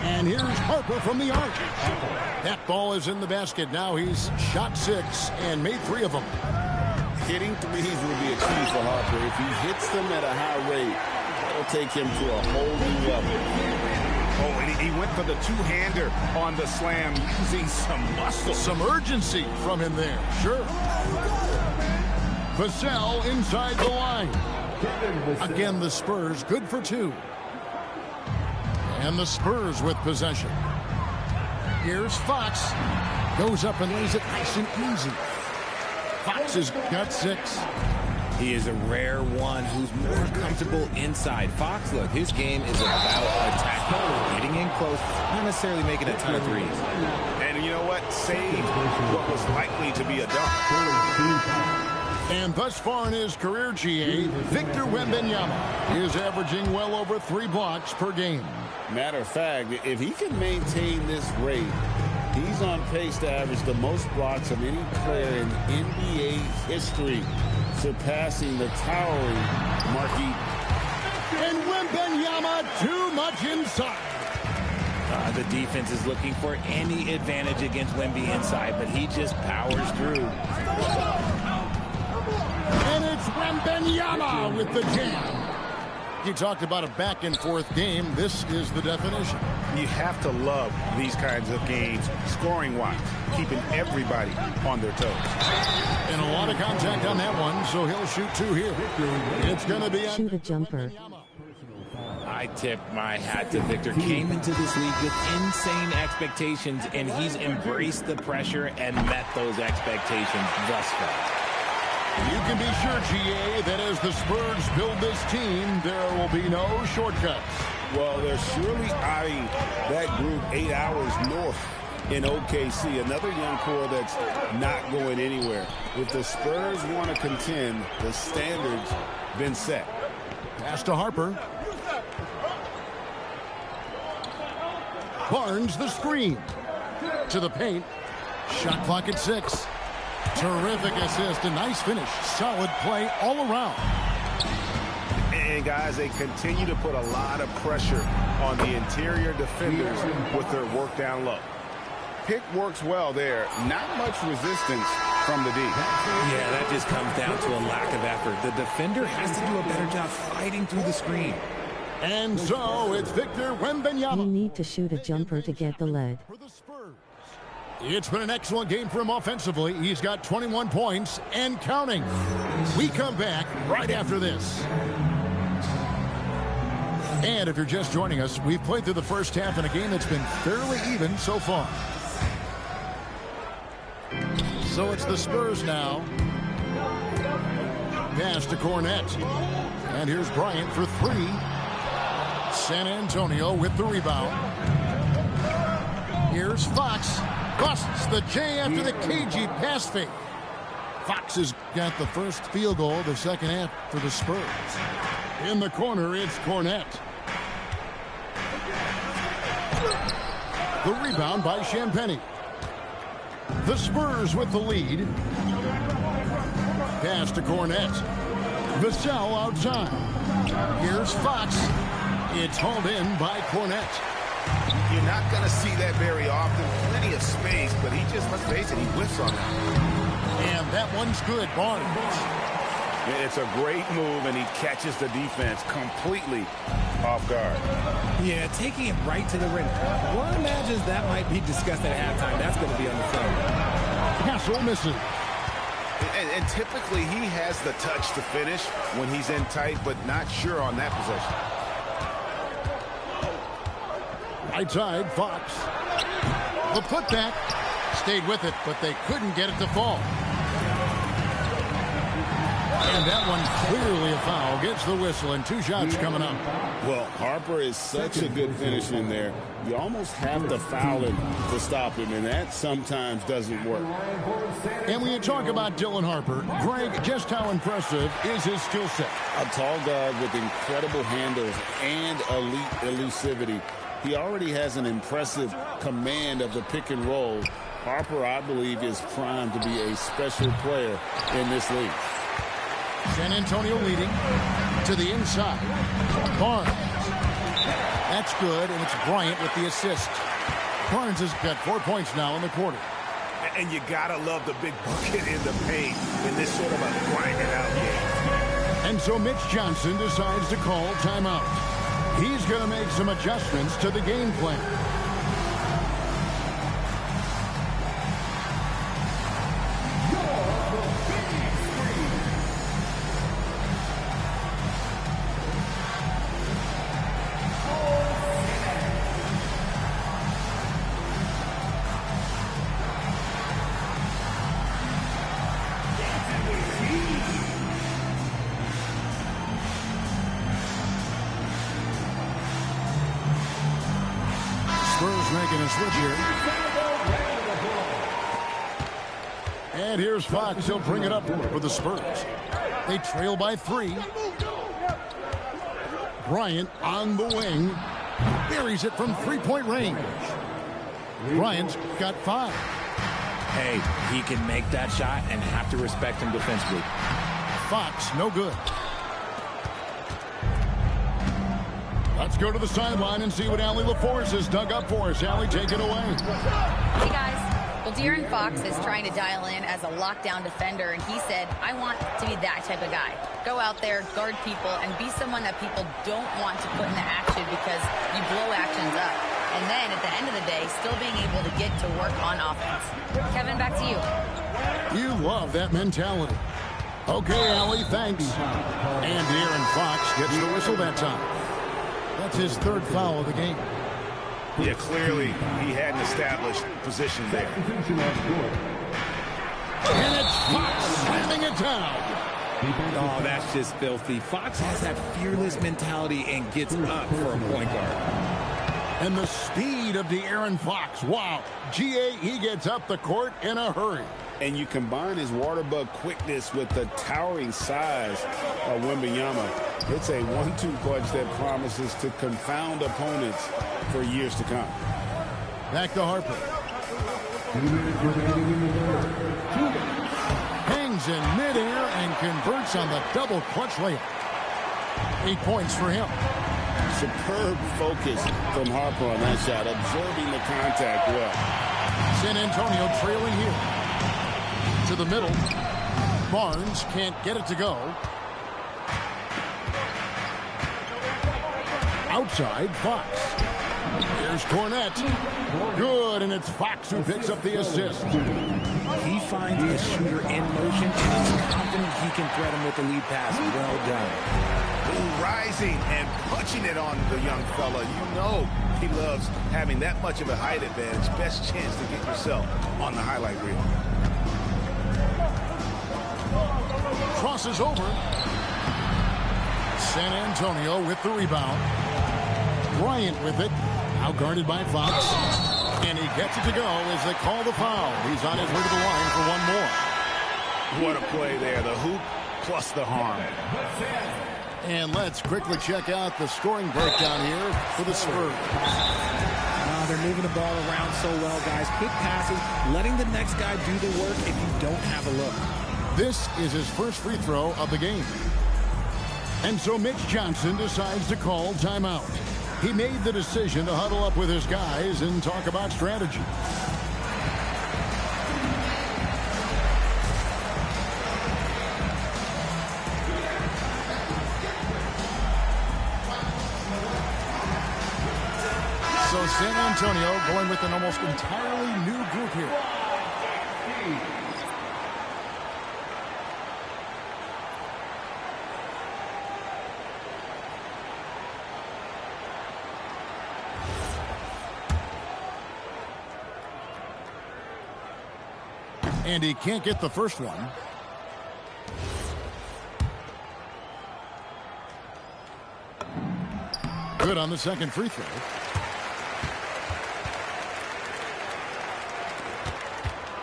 Speaker 2: And here's Harper from the arc. That ball is in the basket. Now he's shot 6 and made 3 of them.
Speaker 3: Hitting threes will be a key for Harper. If he hits them at a high rate, it'll take him to a whole new level.
Speaker 8: Oh, and he went for the two-hander on the slam, using some muscle.
Speaker 2: Some urgency from him there. Sure. Vassell inside the line. Again, the Spurs good for 2. And the Spurs with possession. Here's Fox. Goes up and lays it nice and easy. Fox has got 6.
Speaker 13: He is a rare one who's more comfortable inside. Fox, look, his game is about attacking, getting in close, not necessarily making a ton of threes.
Speaker 8: And you know what? Saved what was likely to be a dunk.
Speaker 2: And thus far in his career, GA, Victor Wembanyama is averaging well over 3 blocks per game.
Speaker 3: Matter of fact, if he can maintain this rate, he's on pace to average the most blocks of any player in NBA history, surpassing the towering Marquis.
Speaker 2: And Wembanyama too much inside.
Speaker 13: The defense is looking for any advantage against Wemby inside, but he just powers through.
Speaker 2: And it's Wembanyama with the jam. You talked about a back-and-forth game. This is the definition.
Speaker 8: You have to love these kinds of games, scoring-wise, keeping everybody on their toes.
Speaker 2: And a lot of contact on that one, so he'll shoot 2 here. It's going to be
Speaker 1: shoot a jumper.
Speaker 13: I tip my hat to Victor. Came into this league with insane expectations, and he's embraced the pressure and met those expectations thus far.
Speaker 2: You can be sure, GA, that as the Spurs build this team, there will be no shortcuts.
Speaker 3: Well, they're surely eyeing that group 8 hours north in OKC. Another young core that's not going anywhere. If the Spurs want to contend, the standard's been set.
Speaker 2: Pass to Harper. Barnes the screen. To the paint. Shot clock at 6. Terrific assist, a nice finish. Solid play all around.
Speaker 8: And guys, they continue to put a lot of pressure on the interior defenders with their work down low. Pick works well there. Not much resistance from the D.
Speaker 13: Yeah, that just comes down to a lack of effort. The defender has to do a better job fighting through the screen.
Speaker 2: And so it's Victor Wembanyama.
Speaker 1: You need to shoot a jumper to get the lead.
Speaker 2: It's been an excellent game for him offensively. He's got 21 points and counting. We come back right after this. And if you're just joining us, we've played through the first half in a game that's been fairly even so far. So it's the Spurs now. Pass to Cornette. And here's Bryant for 3. San Antonio with the rebound. Here's Fox. Busts the J after the cagey pass fake. Fox has got the first field goal of the second half for the Spurs. In the corner, it's Cornette. The rebound by Champagnie. The Spurs with the lead. Pass to Cornette. Vassell outside. Here's Fox. It's hauled in by Cornette.
Speaker 8: You're not going to see that very often. Plenty of space, but he just, let's face it, he whiffs on that.
Speaker 2: And that one's good. Barnes.
Speaker 8: It's a great move, and he catches the defense completely off guard.
Speaker 13: Yeah, taking it right to the rim. One imagines that might be discussed at halftime. That's going to be on the phone.
Speaker 2: Hassel misses.
Speaker 8: And typically he has the touch to finish when he's in tight, but not sure on that possession.
Speaker 2: Right side, Fox. The putback. Stayed with it, but they couldn't get it to fall. And that one clearly a foul. Gets the whistle and 2 shots coming up.
Speaker 6: Well, Harper is such a good finisher in there. You almost have to foul him to stop him, and that sometimes doesn't work.
Speaker 2: And when you talk about Dylan Harper, Greg, just how impressive is his skill set?
Speaker 6: A tall guard with incredible handles and elite elusivity. He already has an impressive command of the pick and roll. Harper, I believe, is primed to be a special player in this league.
Speaker 2: San Antonio leading to the inside. Barnes. That's good, and it's Bryant with the assist. Barnes has got 4 points now in the quarter.
Speaker 11: And you gotta love the big bucket in the paint in this sort of a grinding out game.
Speaker 2: And so Mitch Johnson decides to call timeout. He's going to make some adjustments to the game plan. Making a switch here. And here's Fox. He'll bring it up for the Spurs. They trail by 3. Bryant on the wing. Buries it from 3-point range. Bryant's got 5.
Speaker 13: Hey, he can make that shot and have to respect him defensively.
Speaker 2: Fox, no good. Let's go to the sideline and see what Allie LaForce has dug up for us. Allie, take it away.
Speaker 5: Hey, guys. Well, De'Aaron Fox is trying to dial in as a lockdown defender, and he said, I want to be that type of guy. Go out there, guard people, and be someone that people don't want to put into action because you blow actions up. And then, at the end of the day, still being able to get to work on offense. Kevin, back to you.
Speaker 2: You love that mentality. Okay, Allie, thanks. And De'Aaron Fox gets the whistle that time. That's his 3rd foul of the game.
Speaker 11: Yeah, clearly he hadn't established position there.
Speaker 2: And it's Fox slamming it down.
Speaker 13: Oh, that's just filthy. Fox has that fearless mentality and gets up for a point guard.
Speaker 2: And the speed of De'Aaron Fox. Wow. GA, he gets up the court in a hurry.
Speaker 6: And you combine his water bug quickness with the towering size of Wembanyama. It's a 1-2 punch that promises to confound opponents for years to come.
Speaker 2: Back to Harper. Hangs in midair and converts on the double clutch layup. 8 points for him.
Speaker 6: Superb focus from Harper on that shot, absorbing the contact well.
Speaker 2: San Antonio trailing here. To the middle. Barnes can't get it to go. Outside, Fox. Here's Cornette. Good, and it's Fox who picks up the assist.
Speaker 13: He finds a shooter in motion and is confident he can thread him with the lead pass. Well done.
Speaker 11: Ooh, rising and punching it on the young fella. You know he loves having that much of a height advantage. Best chance to get yourself on the highlight reel.
Speaker 2: Crosses over. San Antonio with the rebound. Bryant with it. Now guarded by Fox. And he gets it to go as they call the foul. He's on his way to the line for one more.
Speaker 11: What a play there. The hoop plus the harm.
Speaker 2: And let's quickly check out the scoring breakdown here for the Spurs.
Speaker 13: They're moving the ball around so well, guys. Quick passes, letting the next guy do the work if you don't have a look.
Speaker 2: This is his first free throw of the game. And so Mitch Johnson decides to call timeout. He made the decision to huddle up with his guys and talk about strategy. So San Antonio going with an almost entirely new group here. And he can't get the first one. Good on the second free throw.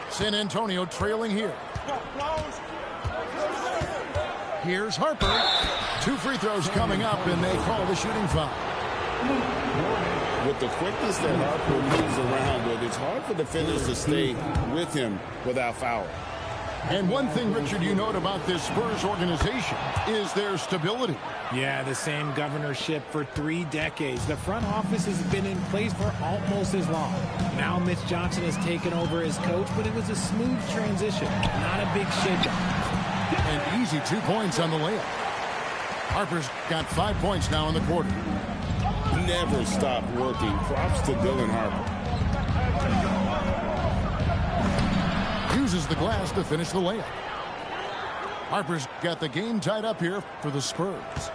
Speaker 2: San Antonio trailing here. Here's Harper. 2 free throws coming up, and they call the shooting foul.
Speaker 6: With the quickness that Harper moves around with, it's hard for defenders to stay with him without fouling.
Speaker 2: And one thing, Richard, you note about this Spurs organization is their stability.
Speaker 13: Yeah, the same governorship for 3 decades. The front office has been in place for almost as long. Now Mitch Johnson has taken over as coach, but it was a smooth transition, not a big shakeup.
Speaker 2: And easy 2 points on the layup. Harper's got 5 points now in the quarter.
Speaker 6: Never stop working. Props to Dylan Harper.
Speaker 2: Uses the glass to finish the layup. Harper's got the game tied up here for the Spurs.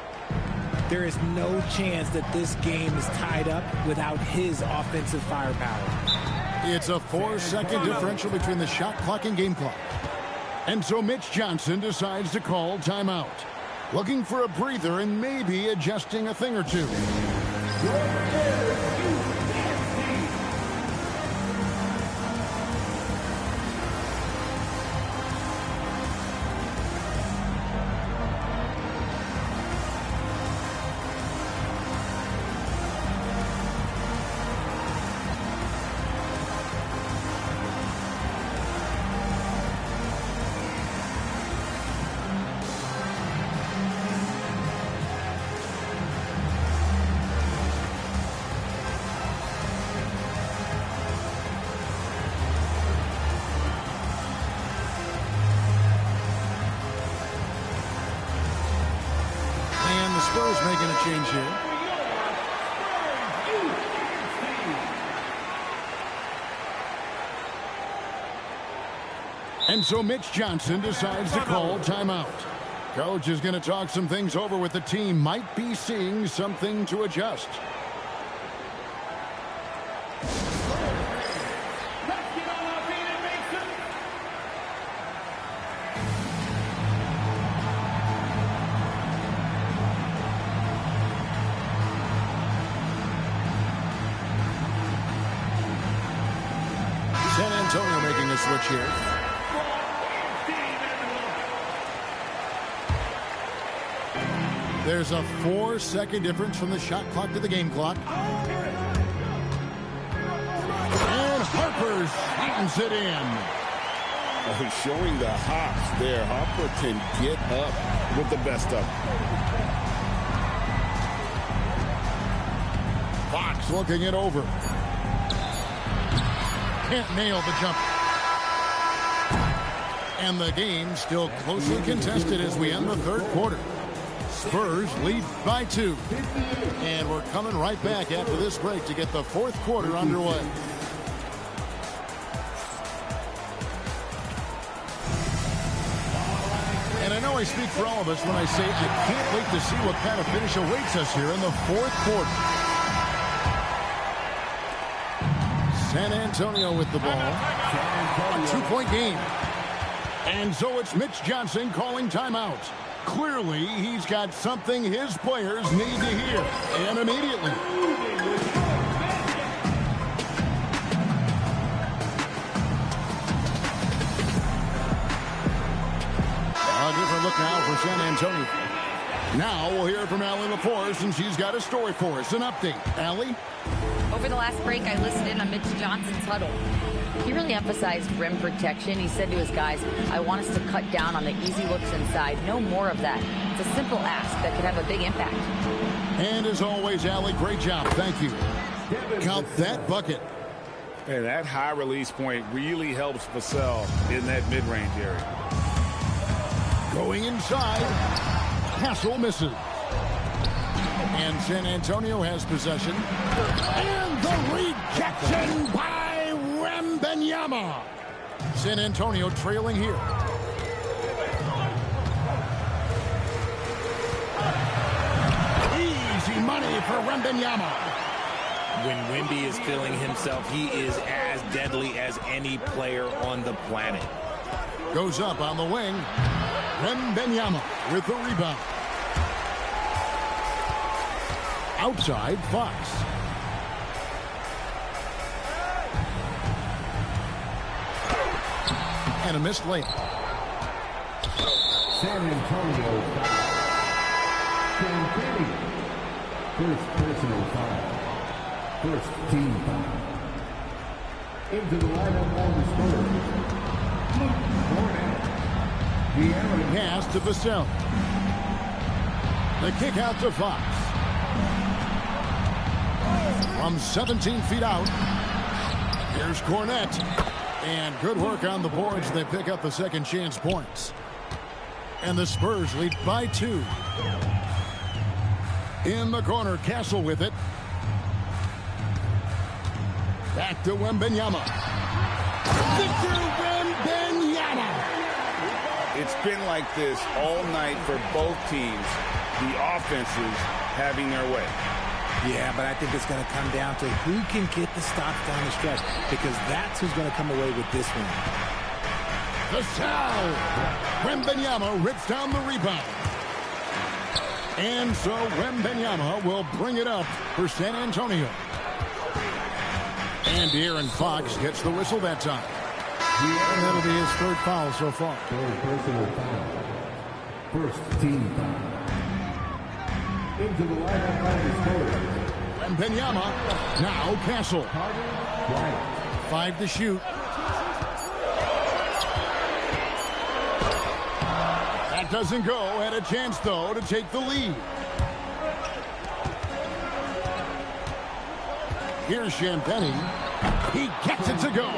Speaker 13: There is no chance that this game is tied up without his offensive firepower.
Speaker 2: It's a 4-second differential between the shot clock and game clock. And so Mitch Johnson decides to call timeout. Looking for a breather and maybe adjusting a thing or two. Spurs making a change here. And so Mitch Johnson decides to call timeout. Coach is going to talk some things over with the team. Might be seeing something to adjust. San Antonio making a switch here. There's a 4-second difference from the shot clock to the game clock. And Harper slams it in.
Speaker 6: Showing the hops there. Harper can get up with the best of them.
Speaker 2: Fox looking it over. Can't nail the jump. And the game still closely contested as we end the third quarter. Spurs lead by 2. And we're coming right back after this break to get the fourth quarter underway. And I know I speak for all of us when I say I can't wait to see what kind of finish awaits us here in the fourth quarter. San Antonio with the ball. A 2-point game. And so it's Mitch Johnson calling timeout. Clearly, he's got something his players need to hear, and immediately. A different look now for San Antonio. Now we'll hear from Allie LaForce, and she's got a story for us, an update. Allie?
Speaker 5: Over the last break, I listened in on Mitch Johnson's huddle. He really emphasized rim protection. He said to his guys, I want us to cut down on the easy looks inside. No more of that. It's a simple ask that could have a big impact.
Speaker 2: And as always, Allie, great job. Thank you. Count that bucket.
Speaker 3: And that high release point really helps Vassell in that mid-range area.
Speaker 2: Going inside. Hassel misses. And San Antonio has possession. And the rejection by Wembanyama. San Antonio trailing here. Easy money for Wembanyama.
Speaker 13: When Wemby is feeling himself, he is as deadly as any player on the planet.
Speaker 2: Goes up on the wing. Wembanyama with the rebound. Outside, Fox. And a missed layup.
Speaker 7: San Antonio foul. Kenny. First personal foul. First team foul. Into the lineup on the Spurs.
Speaker 2: Pass to Vassell. The kick out to Fox. From 17 feet out. Here's Cornette. And good work on the boards. They pick up the second chance points. And the Spurs lead by 2. In the corner, Castle with it. Back to Wembanyama. Victor Wembanyama.
Speaker 8: It's been like this all night for both teams. The offenses having their way.
Speaker 13: Yeah, but I think it's going to come down to who can get the stops down the stretch, because that's who's going to come away with this one.
Speaker 2: The foul. Wembanyama rips down the rebound. And so Wembanyama will bring it up for San Antonio. And De'Aaron Fox gets the whistle that time. And that'll be his third foul so far.
Speaker 7: Third personal foul. First team foul. Into the lineup by the Spurs.
Speaker 2: Wembanyama. Now Castle. 5 to shoot. That doesn't go. Had a chance, though, to take the lead. Here's Champagny. He gets it to go.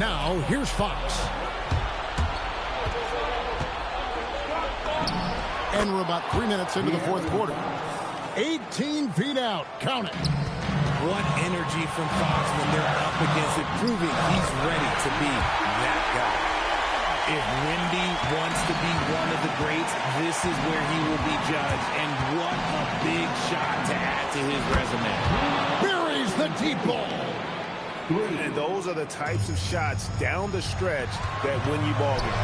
Speaker 2: Now, here's Fox. And we're about 3 minutes into the fourth quarter. 18 feet out. Count it.
Speaker 13: What energy from Fox when they're up against it, proving he's ready to be that guy. If Wemby wants to be one of the greats, this is where he will be judged. And what a big shot to add to his resume.
Speaker 2: Buries the deep ball.
Speaker 8: And those are the types of shots down the stretch that win you ball games.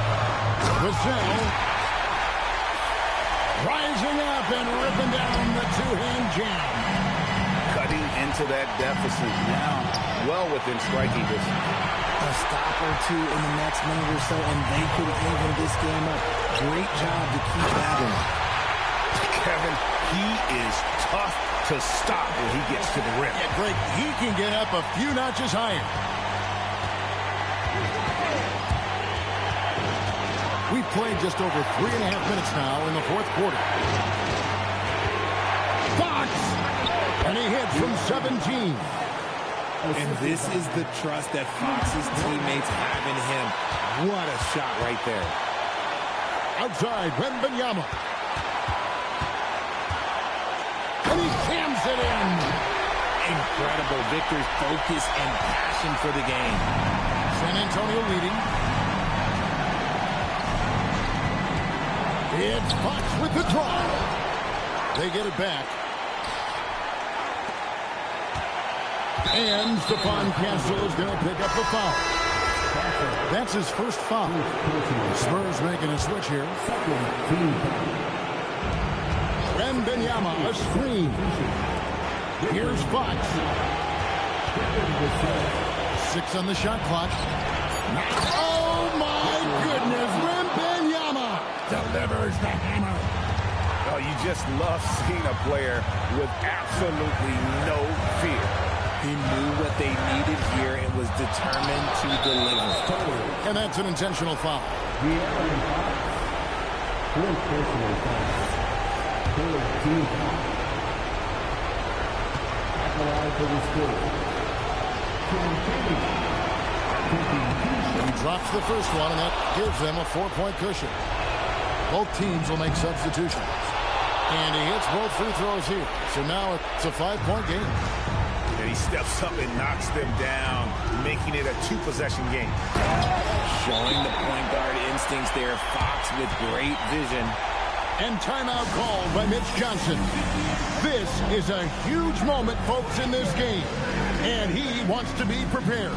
Speaker 2: Vassell rising up and ripping down the two-hand jam.
Speaker 8: Cutting into that deficit now, well within striking distance.
Speaker 13: A stop or two in the next minute or so, and they could even this game up. Great job to keep that in.
Speaker 8: Kevin, he is tough to stop when he gets to the rim.
Speaker 2: Yeah, Greg, he can get up a few notches higher. We've played just over 3.5 minutes now in the fourth quarter. Fox! And he hits from 17.
Speaker 13: And this is the trust that Fox's teammates have in him. What a shot right there.
Speaker 2: Outside, Wembanyama. And he jams it in.
Speaker 13: Incredible. Victor's focus and passion for the game.
Speaker 2: San Antonio leading. It's Fox with the draw. They get it back. And Stephon Castle is going to pick up the foul. That's his first foul. Spurs making a switch here. Wembanyama, a screen. Here's Fox. 6 on the shot clock. Oh, my goodness. Wembanyama delivers the hammer.
Speaker 8: Oh, you just love seeing a player with absolutely no fear.
Speaker 13: He knew what they needed here and was determined to deliver.
Speaker 2: And that's an intentional foul.
Speaker 7: Fourth personal foul. Third team foul. At the line for the Spurs.
Speaker 2: He drops the first one, and that gives them a 4-point cushion. Both teams will make substitutions. And he hits both free throws here. So now it's a 5-point game.
Speaker 8: And he steps up and knocks them down, making it a 2-possession game.
Speaker 13: Showing the point guard instincts there. Fox with great vision.
Speaker 2: And timeout called by Mitch Johnson. This is a huge moment, folks, in this game. And he wants to be prepared.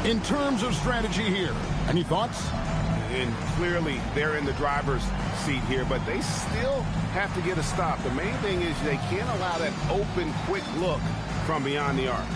Speaker 2: In terms of strategy here, any thoughts?
Speaker 8: and clearly they're in the driver's seat here, but they still have to get a stop. The main thing is they can't allow that open, quick look from beyond the arc.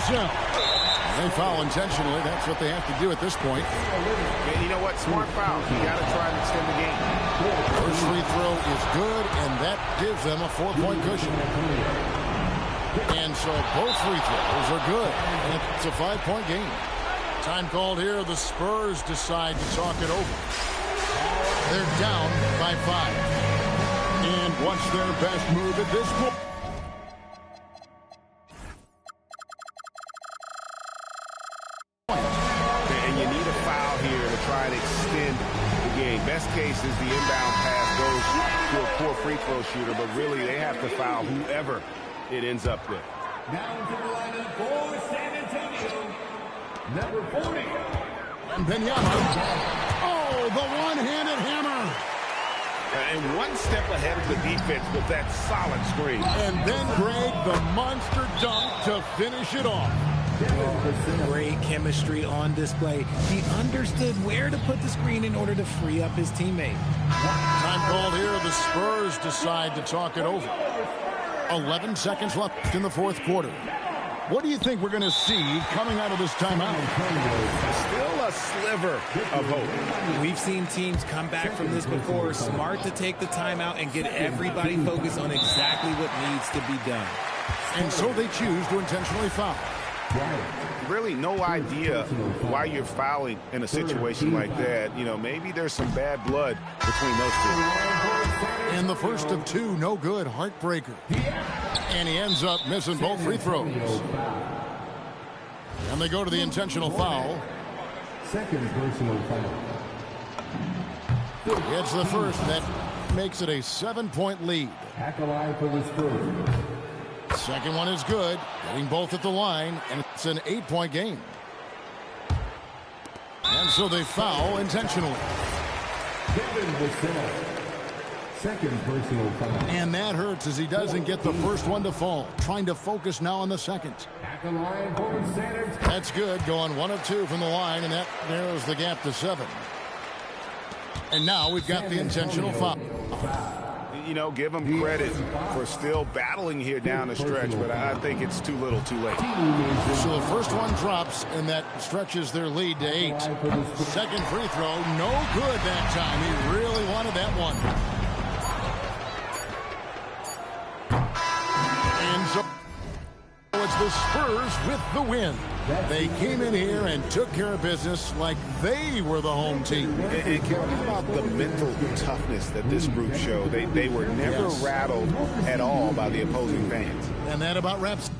Speaker 2: They foul intentionally. That's what they have to do at this point.
Speaker 8: And you know what? Smart foul. You got to try and extend the game.
Speaker 2: First free throw is good, and that gives them a 4-point cushion. And so both free throws are good, and it's a 5-point game. Time called here. The Spurs decide to talk it over. They're down by 5. And what's their best move at this point?
Speaker 8: Try and extend the game. Best case is the inbound pass goes to a poor free throw shooter, but really they have to foul whoever it ends up with.
Speaker 7: Down to the lineup for San Antonio, number 40.
Speaker 2: And Benyama. Oh, the one-handed hammer.
Speaker 8: And one step ahead of the defense with that solid screen.
Speaker 2: And then Greg, the monster dunk to finish it off.
Speaker 13: Great chemistry on display. He understood where to put the screen in order to free up his teammate.
Speaker 2: Time called here. The Spurs decide to talk it over. 11 seconds left in the fourth quarter. What do you think we're going to see coming out of this timeout?
Speaker 8: Still a sliver of hope.
Speaker 13: We've seen teams come back from this before. Smart to take the timeout and get everybody focused on exactly what needs to be done.
Speaker 2: And so they choose to intentionally foul.
Speaker 8: Really no idea why you're fouling in a situation like that. You know, maybe there's some bad blood between those two.
Speaker 2: And the first of two, no good, heartbreaker. And he ends up missing both free throws. And they go to the intentional foul.
Speaker 7: Second personal foul.
Speaker 2: It's the first. That makes it a 7-point lead.
Speaker 7: Acolyte for the Spurs.
Speaker 2: Second one is good, getting both at the line, and it's an 8-point game. And so they foul intentionally.
Speaker 7: Kevin Vassell. Second personal foul.
Speaker 2: And that hurts as he doesn't get the first one to fall. Trying to focus now on the second.
Speaker 7: At the line for San Antonio.
Speaker 2: That's good, going 1 of 2 from the line, and that narrows the gap to 7. And now we've got the intentional foul.
Speaker 8: You know, give them credit for still battling here down the stretch, but I think it's too little too late.
Speaker 2: So the first one drops, and that stretches their lead to 8. Second free throw, no good that time. He really wanted that one. And so it's the Spurs with the win. They came in here and took care of business like they were the home team.
Speaker 8: And can we talk about the mental toughness that this group showed? They were never rattled at all by the opposing fans.
Speaker 2: And that about wraps